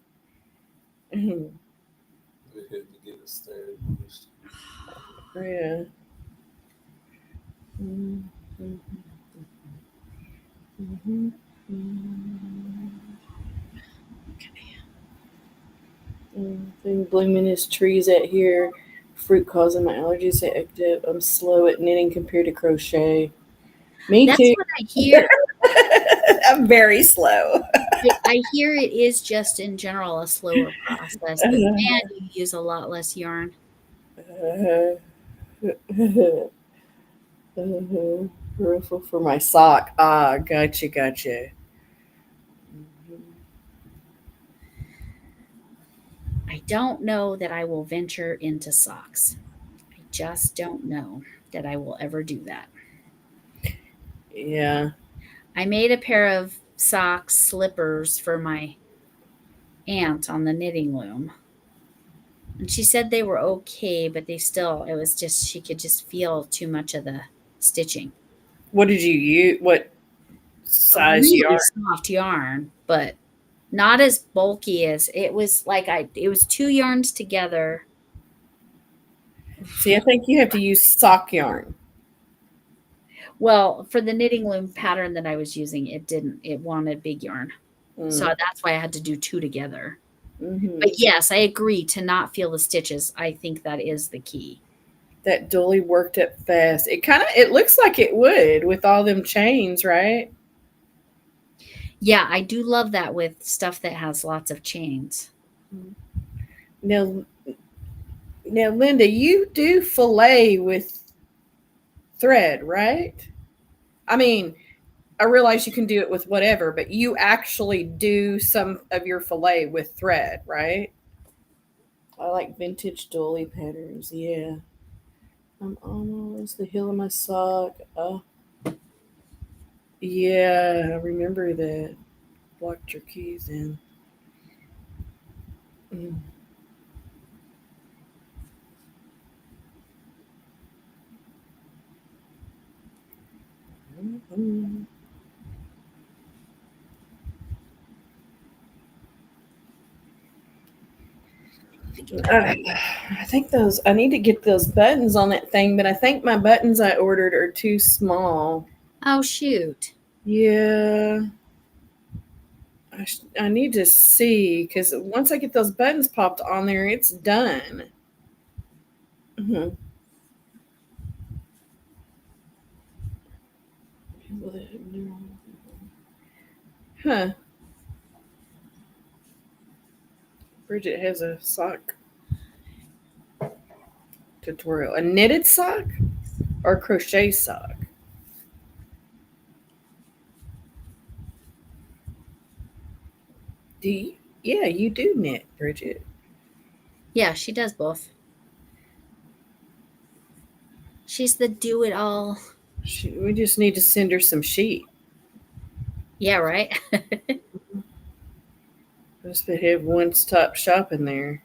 Mhm. They had to get us there. Yeah. Mhm. Mhm. Thing blooming his trees out here. Fruit causing my allergies to act up. I'm slow at knitting compared to crochet. Me That's too. what I hear. I'm very slow. I hear it is just in general a slower process, but man, you use a lot less yarn. Ruffle for my sock. Ah, gotcha. I don't know that I will venture into socks. I just don't know that I will ever do that. Yeah. I made a pair of socks slippers for my aunt on the knitting loom. And she said they were okay, but it was just, she could just feel too much of the stitching. What did you use? What A size really yarn? soft yarn, but not as bulky as it was it was two yarns together. See, I think you have to use sock yarn. Well, for the knitting loom pattern that I was using, it wanted big yarn. So that's why I had to do two together. Mm-hmm. But yes, I agree to not feel the stitches. I think that is the key. That dolly worked up fast. It looks like it would with all them chains, right? Yeah, I do love that with stuff that has lots of chains. Now, Linda, you do fillet with thread, right? I mean, I realize you can do it with whatever, but you actually do some of your fillet with thread, right? I like vintage dolly patterns. Yeah. I'm almost the heel of my sock. Yeah, I remember that. Blocked your keys in. Mm. Mhm. I think I need to get those buttons on that thing, but I think my buttons I ordered are too small. Oh, shoot. Yeah. I need to see because once I get those buttons popped on there, it's done. Mhm. Huh. Bridget has a sock tutorial. A knitted sock or crochet sock? Yeah, you do knit, Bridget. Yeah, she does both. She's the do it all. We just need to send her some sheet. Yeah, right? Just to have one stop shop in there.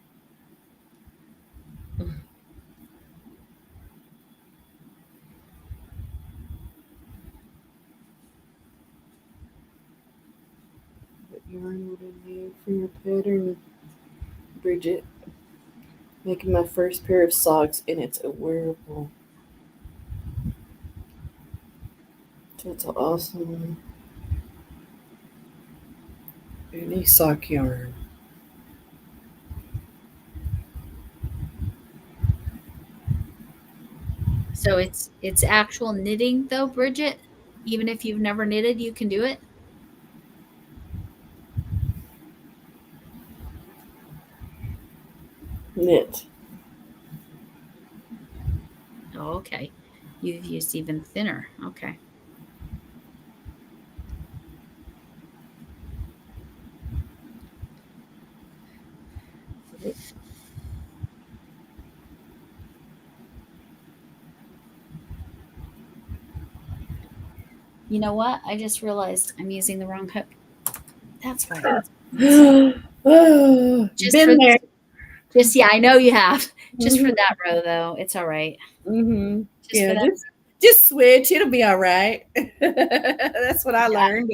What yarn would I need for your pattern, Bridget? Making my first pair of socks, and it's a wearable. That's awesome. Any sock yarn. So it's actual knitting though, Bridget. Even if you've never knitted, you can do it. Knit. Oh, okay. You've used even thinner. Okay. You know what? I just realized I'm using the wrong hook. That's why. Oh, Just been for there. just yeah, I know you have. Just for Mhm. that row though, it's all right. Mhm. Just for Yeah, that. just switch. It'll be all right. That's what I learned.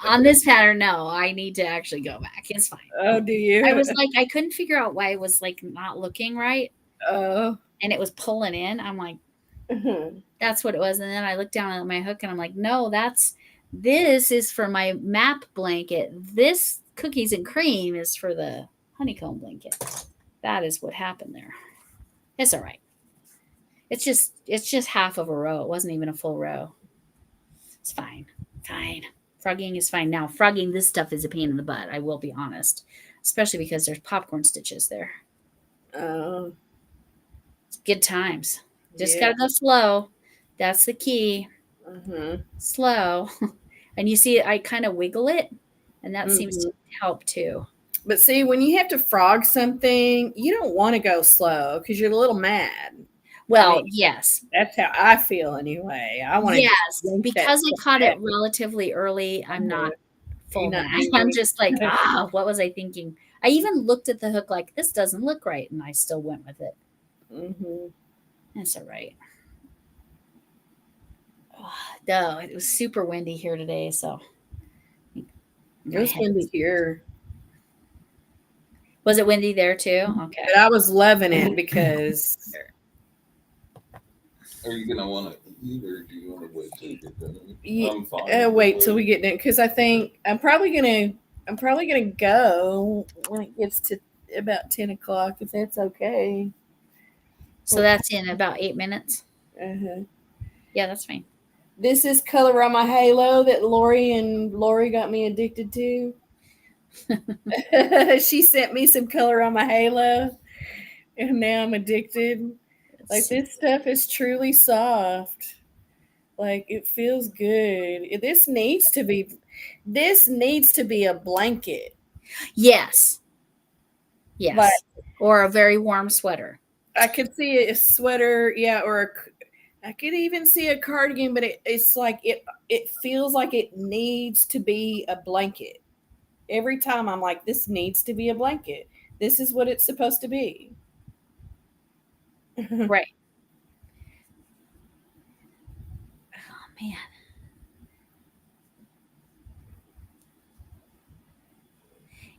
On this pattern, no, I need to actually go back. It's fine. Oh, do I you? was like, I couldn't figure out why it was like not looking right, Oh. and it was pulling in. I'm like, Mhm. that's what it was. And then I looked down at my hook, and I'm like, no, this is for my map blanket. This cookies and cream is for the honeycomb blanket. That is what happened there. It's all right. It's just half of a row. It wasn't even a full row. It's fine. Fine. Frogging is fine. Now, frogging this stuff is a pain in the butt, I will be honest. Especially because there's popcorn stitches there. Oh, It's good times. Just yeah. gotta go slow. That's the key. Mhm. Slow. And you see I kind of wiggle it, and that seems to Mhm. help too. But see, when you have to frog something, you don't want to go slow because you're a little mad. I Well, mean, yes. that's how I feel anyway. I want to just Yes. yank that Because I stuff caught it back. relatively early, I'm not You're full not mad. I'm angry. just like, what was I thinking? I even looked at the hook like, this doesn't look right, and I still went with it. Mhm. That's all right. No, it was super windy here today, so It my was head. windy here, Was it windy there too? Okay. but I was loving it because Are you gonna want to eat, or do you want to wait till you get done? you, I'm fine. wait till we get in because I think I'm probably gonna go when it gets to about 10 o'clock if that's okay. So that's in about 8 minutes. Uh-huh. Yeah, that's fine. This is Color on My Halo that Lori got me addicted to. She sent me some Color on My Halo, and now I'm addicted. Let's Like, see. this stuff is truly soft. Like, it feels good. This needs to be a blanket. Yes. Like, Yes. Or a very warm sweater. I could see a sweater, yeah, I could even see a cardigan, but it's like it feels like it needs to be a blanket. Every time I'm like, this needs to be a blanket. This is what it's supposed to be. Right. Oh man.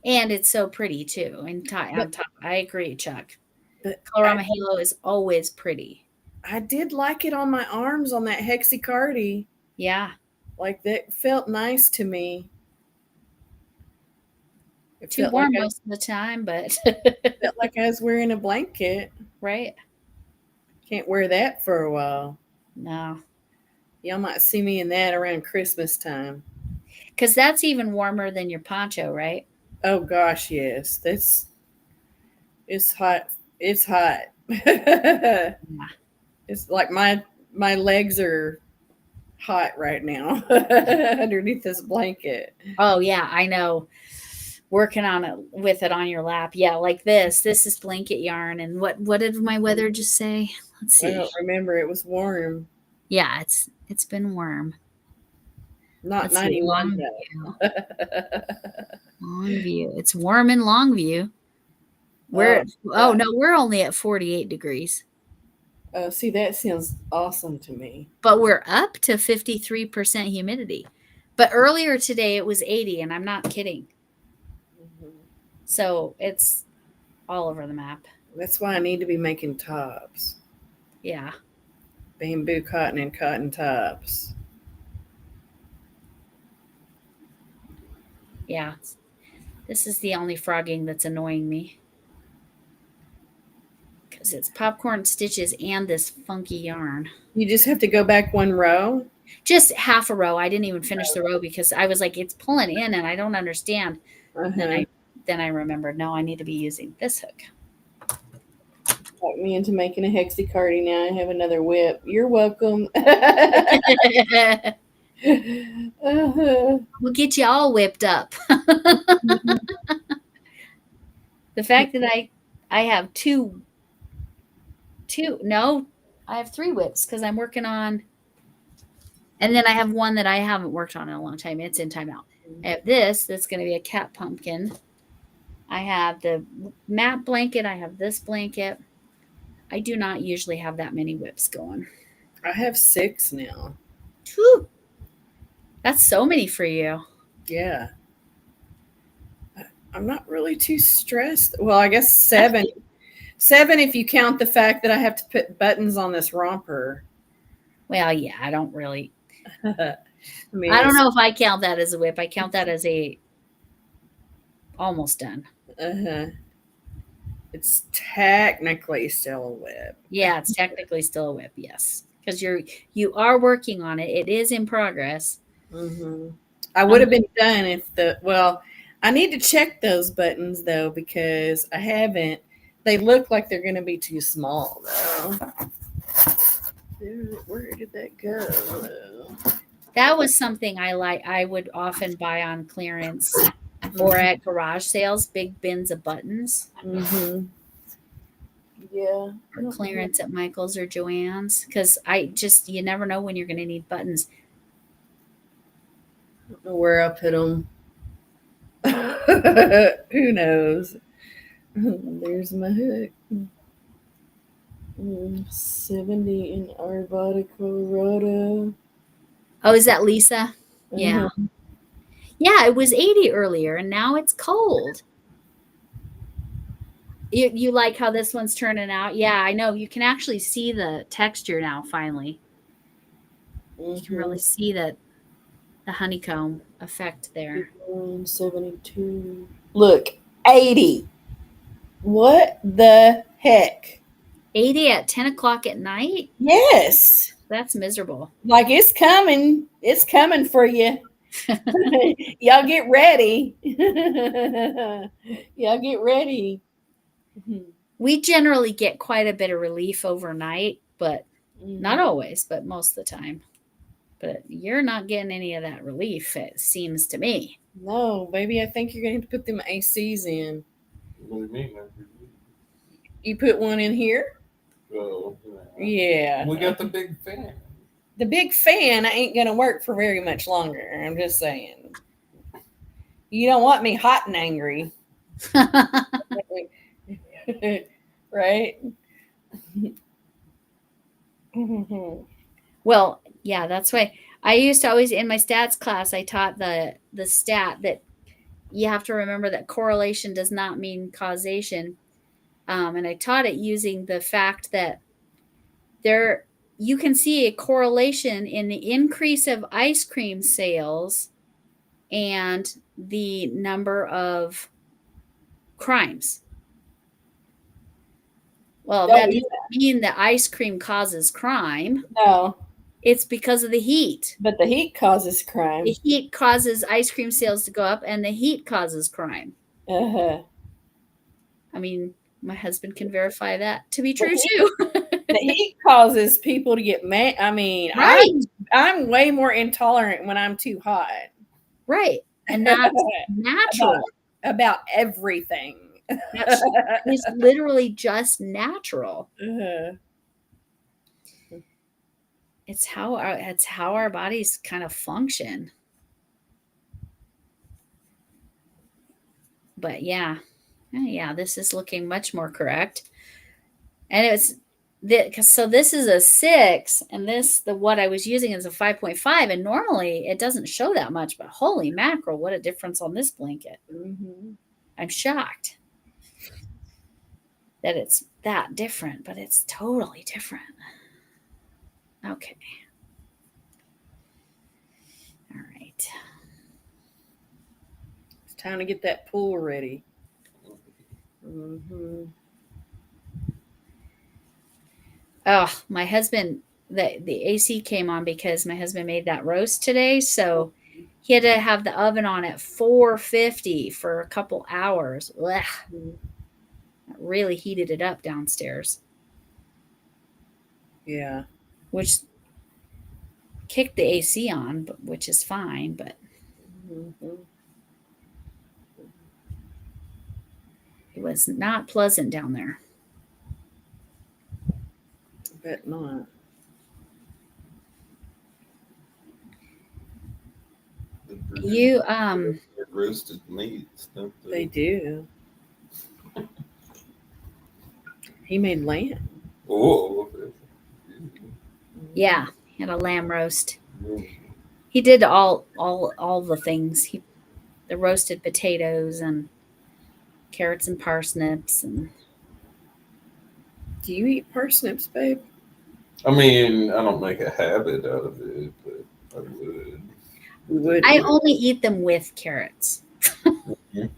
And it's so pretty too. And on But, top, I agree, Chuck. but Colorama Halo is always pretty. I did like it on my arms on that hexacardi. Yeah. Like, that felt nice to me. It Too felt like warm most of the time, but I was wearing a blanket. right? Can't wear that for a while. No. Y'all might see me in that around Christmas time. Because that's even warmer than your poncho, right? Oh gosh, yes. It's hot. It's hot. Yeah. It's like my legs are hot right now underneath this blanket. Oh yeah, I know. Working on it with it on your lap. Yeah, like this. This is blanket yarn. And what did my weather just say? Let's I see. don't remember. It was warm. Yeah, it's been warm. Not Let's see. 91 Longview. though. Longview. It's warm in Longview. We're Yeah. no, we're only at 48 degrees. Oh, see, that sounds awesome to me. But we're up to 53% humidity. But earlier today it was 80, and I'm not kidding. Mhm. So it's all over the map. That's why I need to be making tops. Yeah. Bamboo cotton and cotton tops. Yeah. This is the only frogging that's annoying me. because it's popcorn stitches and this funky yarn. You just have to go back one row. Just half a row. I didn't even finish the row because I was like, it's pulling in and I don't understand. Uh-huh. Then I remembered, no, I need to be using this hook. Talk me into making a hexacardy now. I have another whip. You're welcome. We'll get you all whipped up. The fact that I have I have 3 whips because I'm working on, and then I have one that I haven't worked on in a long time. It's in timeout. I have this that's going to be a cat pumpkin. I have the mat blanket. I have this blanket. I do not usually have that many whips going. I have 6 now. Whew. That's so many for you. Yeah. I'm not really too stressed. Well, I guess 7. 7 if you count the fact that I have to put buttons on this romper. Well, yeah, I don't really. I mean, I don't know if I count that as a whip. I count that as a almost done. It's technically still a whip. Yeah, it's technically still a whip, yes. Because you are working on it. It is in progress. Mm-hmm. I would have been done if I need to check those buttons though because I haven't. They look like they're going to be too small though. Where did that go? That was something I would often buy on clearance or at garage sales, big bins of buttons. Mm-hmm. Yeah. Or clearance at Michael's or Joann's. Because you never know when you're going to need buttons. I don't know where I put them. Who knows? There's my hook. 70 in Arvada, Colorado. Oh, is that Lisa? Yeah. Uh-huh. Yeah, it was 80 earlier, and now it's cold. You like how this one's turning out? Yeah, I know. You can actually see the texture now, finally. You can really see the honeycomb effect there. 72. Look, 80. What the heck? 80 at 10 o'clock at night? Yes. That's miserable. Like it's coming. It's coming for you. Y'all get ready. Y'all get ready. We generally get quite a bit of relief overnight, but not always, but most of the time. But you're not getting any of that relief, it seems to me. No, baby, I think you're going to have to put them ACs in. What do you mean? You put one in here? Oh, yeah. We got the big fan. The big fan ain't going to work for very much longer. I'm just saying. You don't want me hot and angry. Right? Well, yeah, that's why I used to always, in my stats class, I taught the stat that you have to remember that correlation does not mean causation. And I taught it using the fact that you can see a correlation in the increase of ice cream sales and the number of crimes. Well, that doesn't mean that ice cream causes crime. No. It's because of the heat. But the heat causes crime. The heat causes ice cream sales to go up, and the heat causes crime. Uh-huh. I mean, my husband can verify that to be true, too. The heat causes people to get mad. I mean, right. I'm way more intolerant when I'm too hot. Right. And that's natural. About everything. It's literally just natural. Uh-huh. It's how our bodies kind of function. But yeah, this is looking much more correct. And so this is a 6, and what I was using is a 5.5, and normally it doesn't show that much, but holy mackerel, what a difference on this blanket. Mm-hmm. I'm shocked that it's that different, but it's totally different. Okay. All right. It's time to get that pool ready. Mm-hmm. Oh, my husband, the AC came on because my husband made that roast today. So he had to have the oven on at 450 for a couple hours. Ugh, that really heated it up downstairs, Yeah. which kicked the AC on, which is fine. But Mm-hmm. it was not pleasant down there. Bet not. You roasted meats, don't They do. He made lamb. Oh, yeah, he had a lamb roast. He did all the things. The roasted potatoes and carrots and parsnips and Do you eat parsnips, babe? I mean, I don't make a habit out of it, but I would. We would. I only eat them with carrots. Mhm.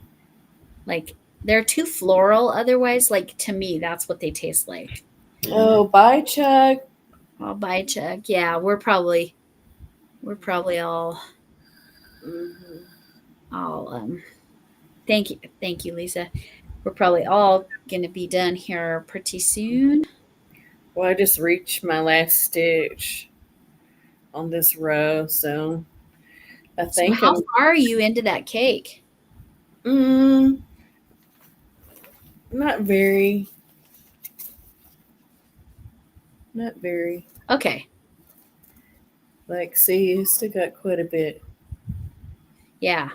Like they're too floral otherwise. Like to me, that's what they taste like. Oh, bye, Chuck. I'll buy Chuck. Yeah, we're probably all Mm-hmm. thank you, Lisa. We're probably all gonna be done here pretty soon. Well, I just reached my last stitch on this row, so I So think how far are you into that cake? not very. Not very. Okay. Like, see, you still got quite a bit. Yeah.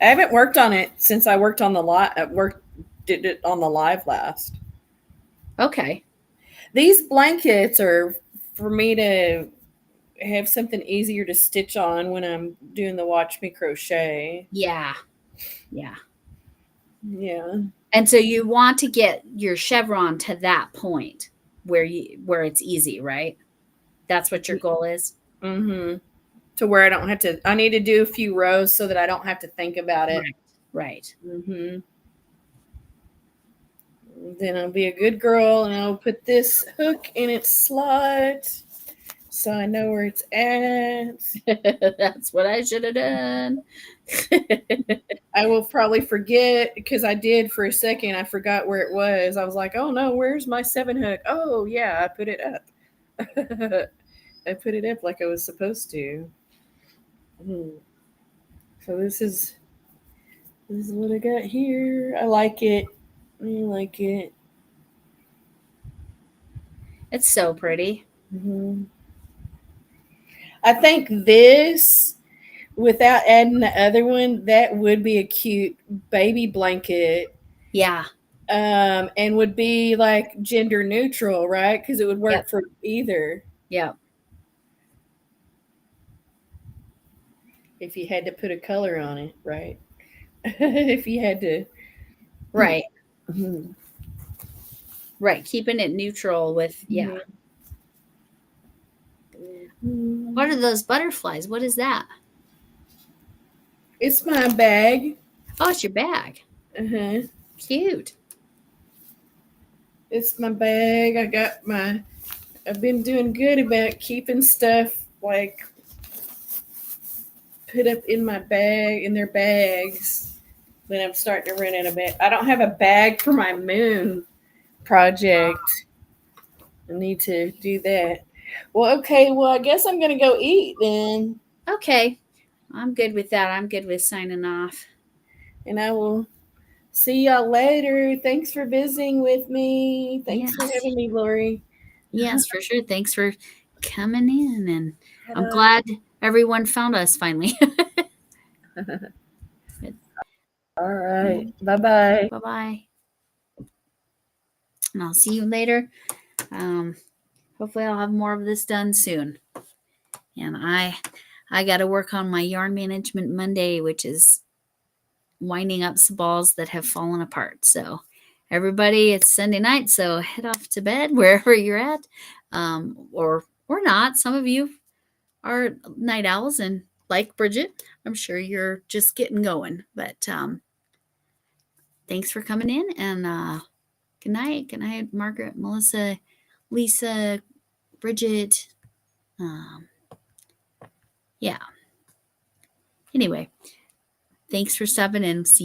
I haven't worked on it since I worked on the did it on the live last. Okay. These blankets are for me to have something easier to stitch on when I'm doing the watch me crochet. Yeah. Yeah. Yeah. And so you want to get your chevron to that point where it's easy, right? That's what your goal is. Mm-hmm. To where I don't have to. I need to do a few rows so that I don't have to think about it. Right. Mm-hmm. Then I'll be a good girl and I'll put this hook in its slot so I know where it's at. That's what I should have done. I will probably forget because I did for a second. I forgot where it was. I was like, oh no, where's my 7 hook? Oh yeah, I put it up. I put it up like I was supposed to. So this is what I got here. I like it. I like it. It's so pretty. Mm-hmm. I think this, without adding the other one, that would be a cute baby blanket. Yeah. And would be like gender neutral, right? Because it would work Yep. for either. Yeah. If you had to put a color on it, right? If you had to. Right. Mm-hmm. Right. Keeping it neutral with, yeah. Mm-hmm. What are those butterflies? What is that? It's my bag. Oh, it's your bag. Uh-huh. Cute. It's my bag. I've been doing good about keeping stuff like put up in my bag, in their bags. Then I'm starting to run out of bag. I don't have a bag for my moon project. I need to do that. Well, okay. Well, I guess I'm going to go eat then. Okay. I'm good with that. I'm good with signing off. And I will see y'all later. Thanks for visiting with me. Thanks for having me, Lori. Yes, for sure. Thanks for coming in. And I'm glad everyone found us finally. All right. Bye-bye. Bye-bye. And I'll see you later. Hopefully I'll have more of this done soon. And I got to work on my yarn management Monday, which is winding up some balls that have fallen apart. So everybody, it's Sunday night, so head off to bed wherever you're at, or not. Some of you are night owls, and like Bridget, I'm sure you're just getting going. But thanks for coming in, and Good night. Good night, Margaret, Melissa, Lisa, Bridget. Yeah. Anyway, thanks for stopping in. See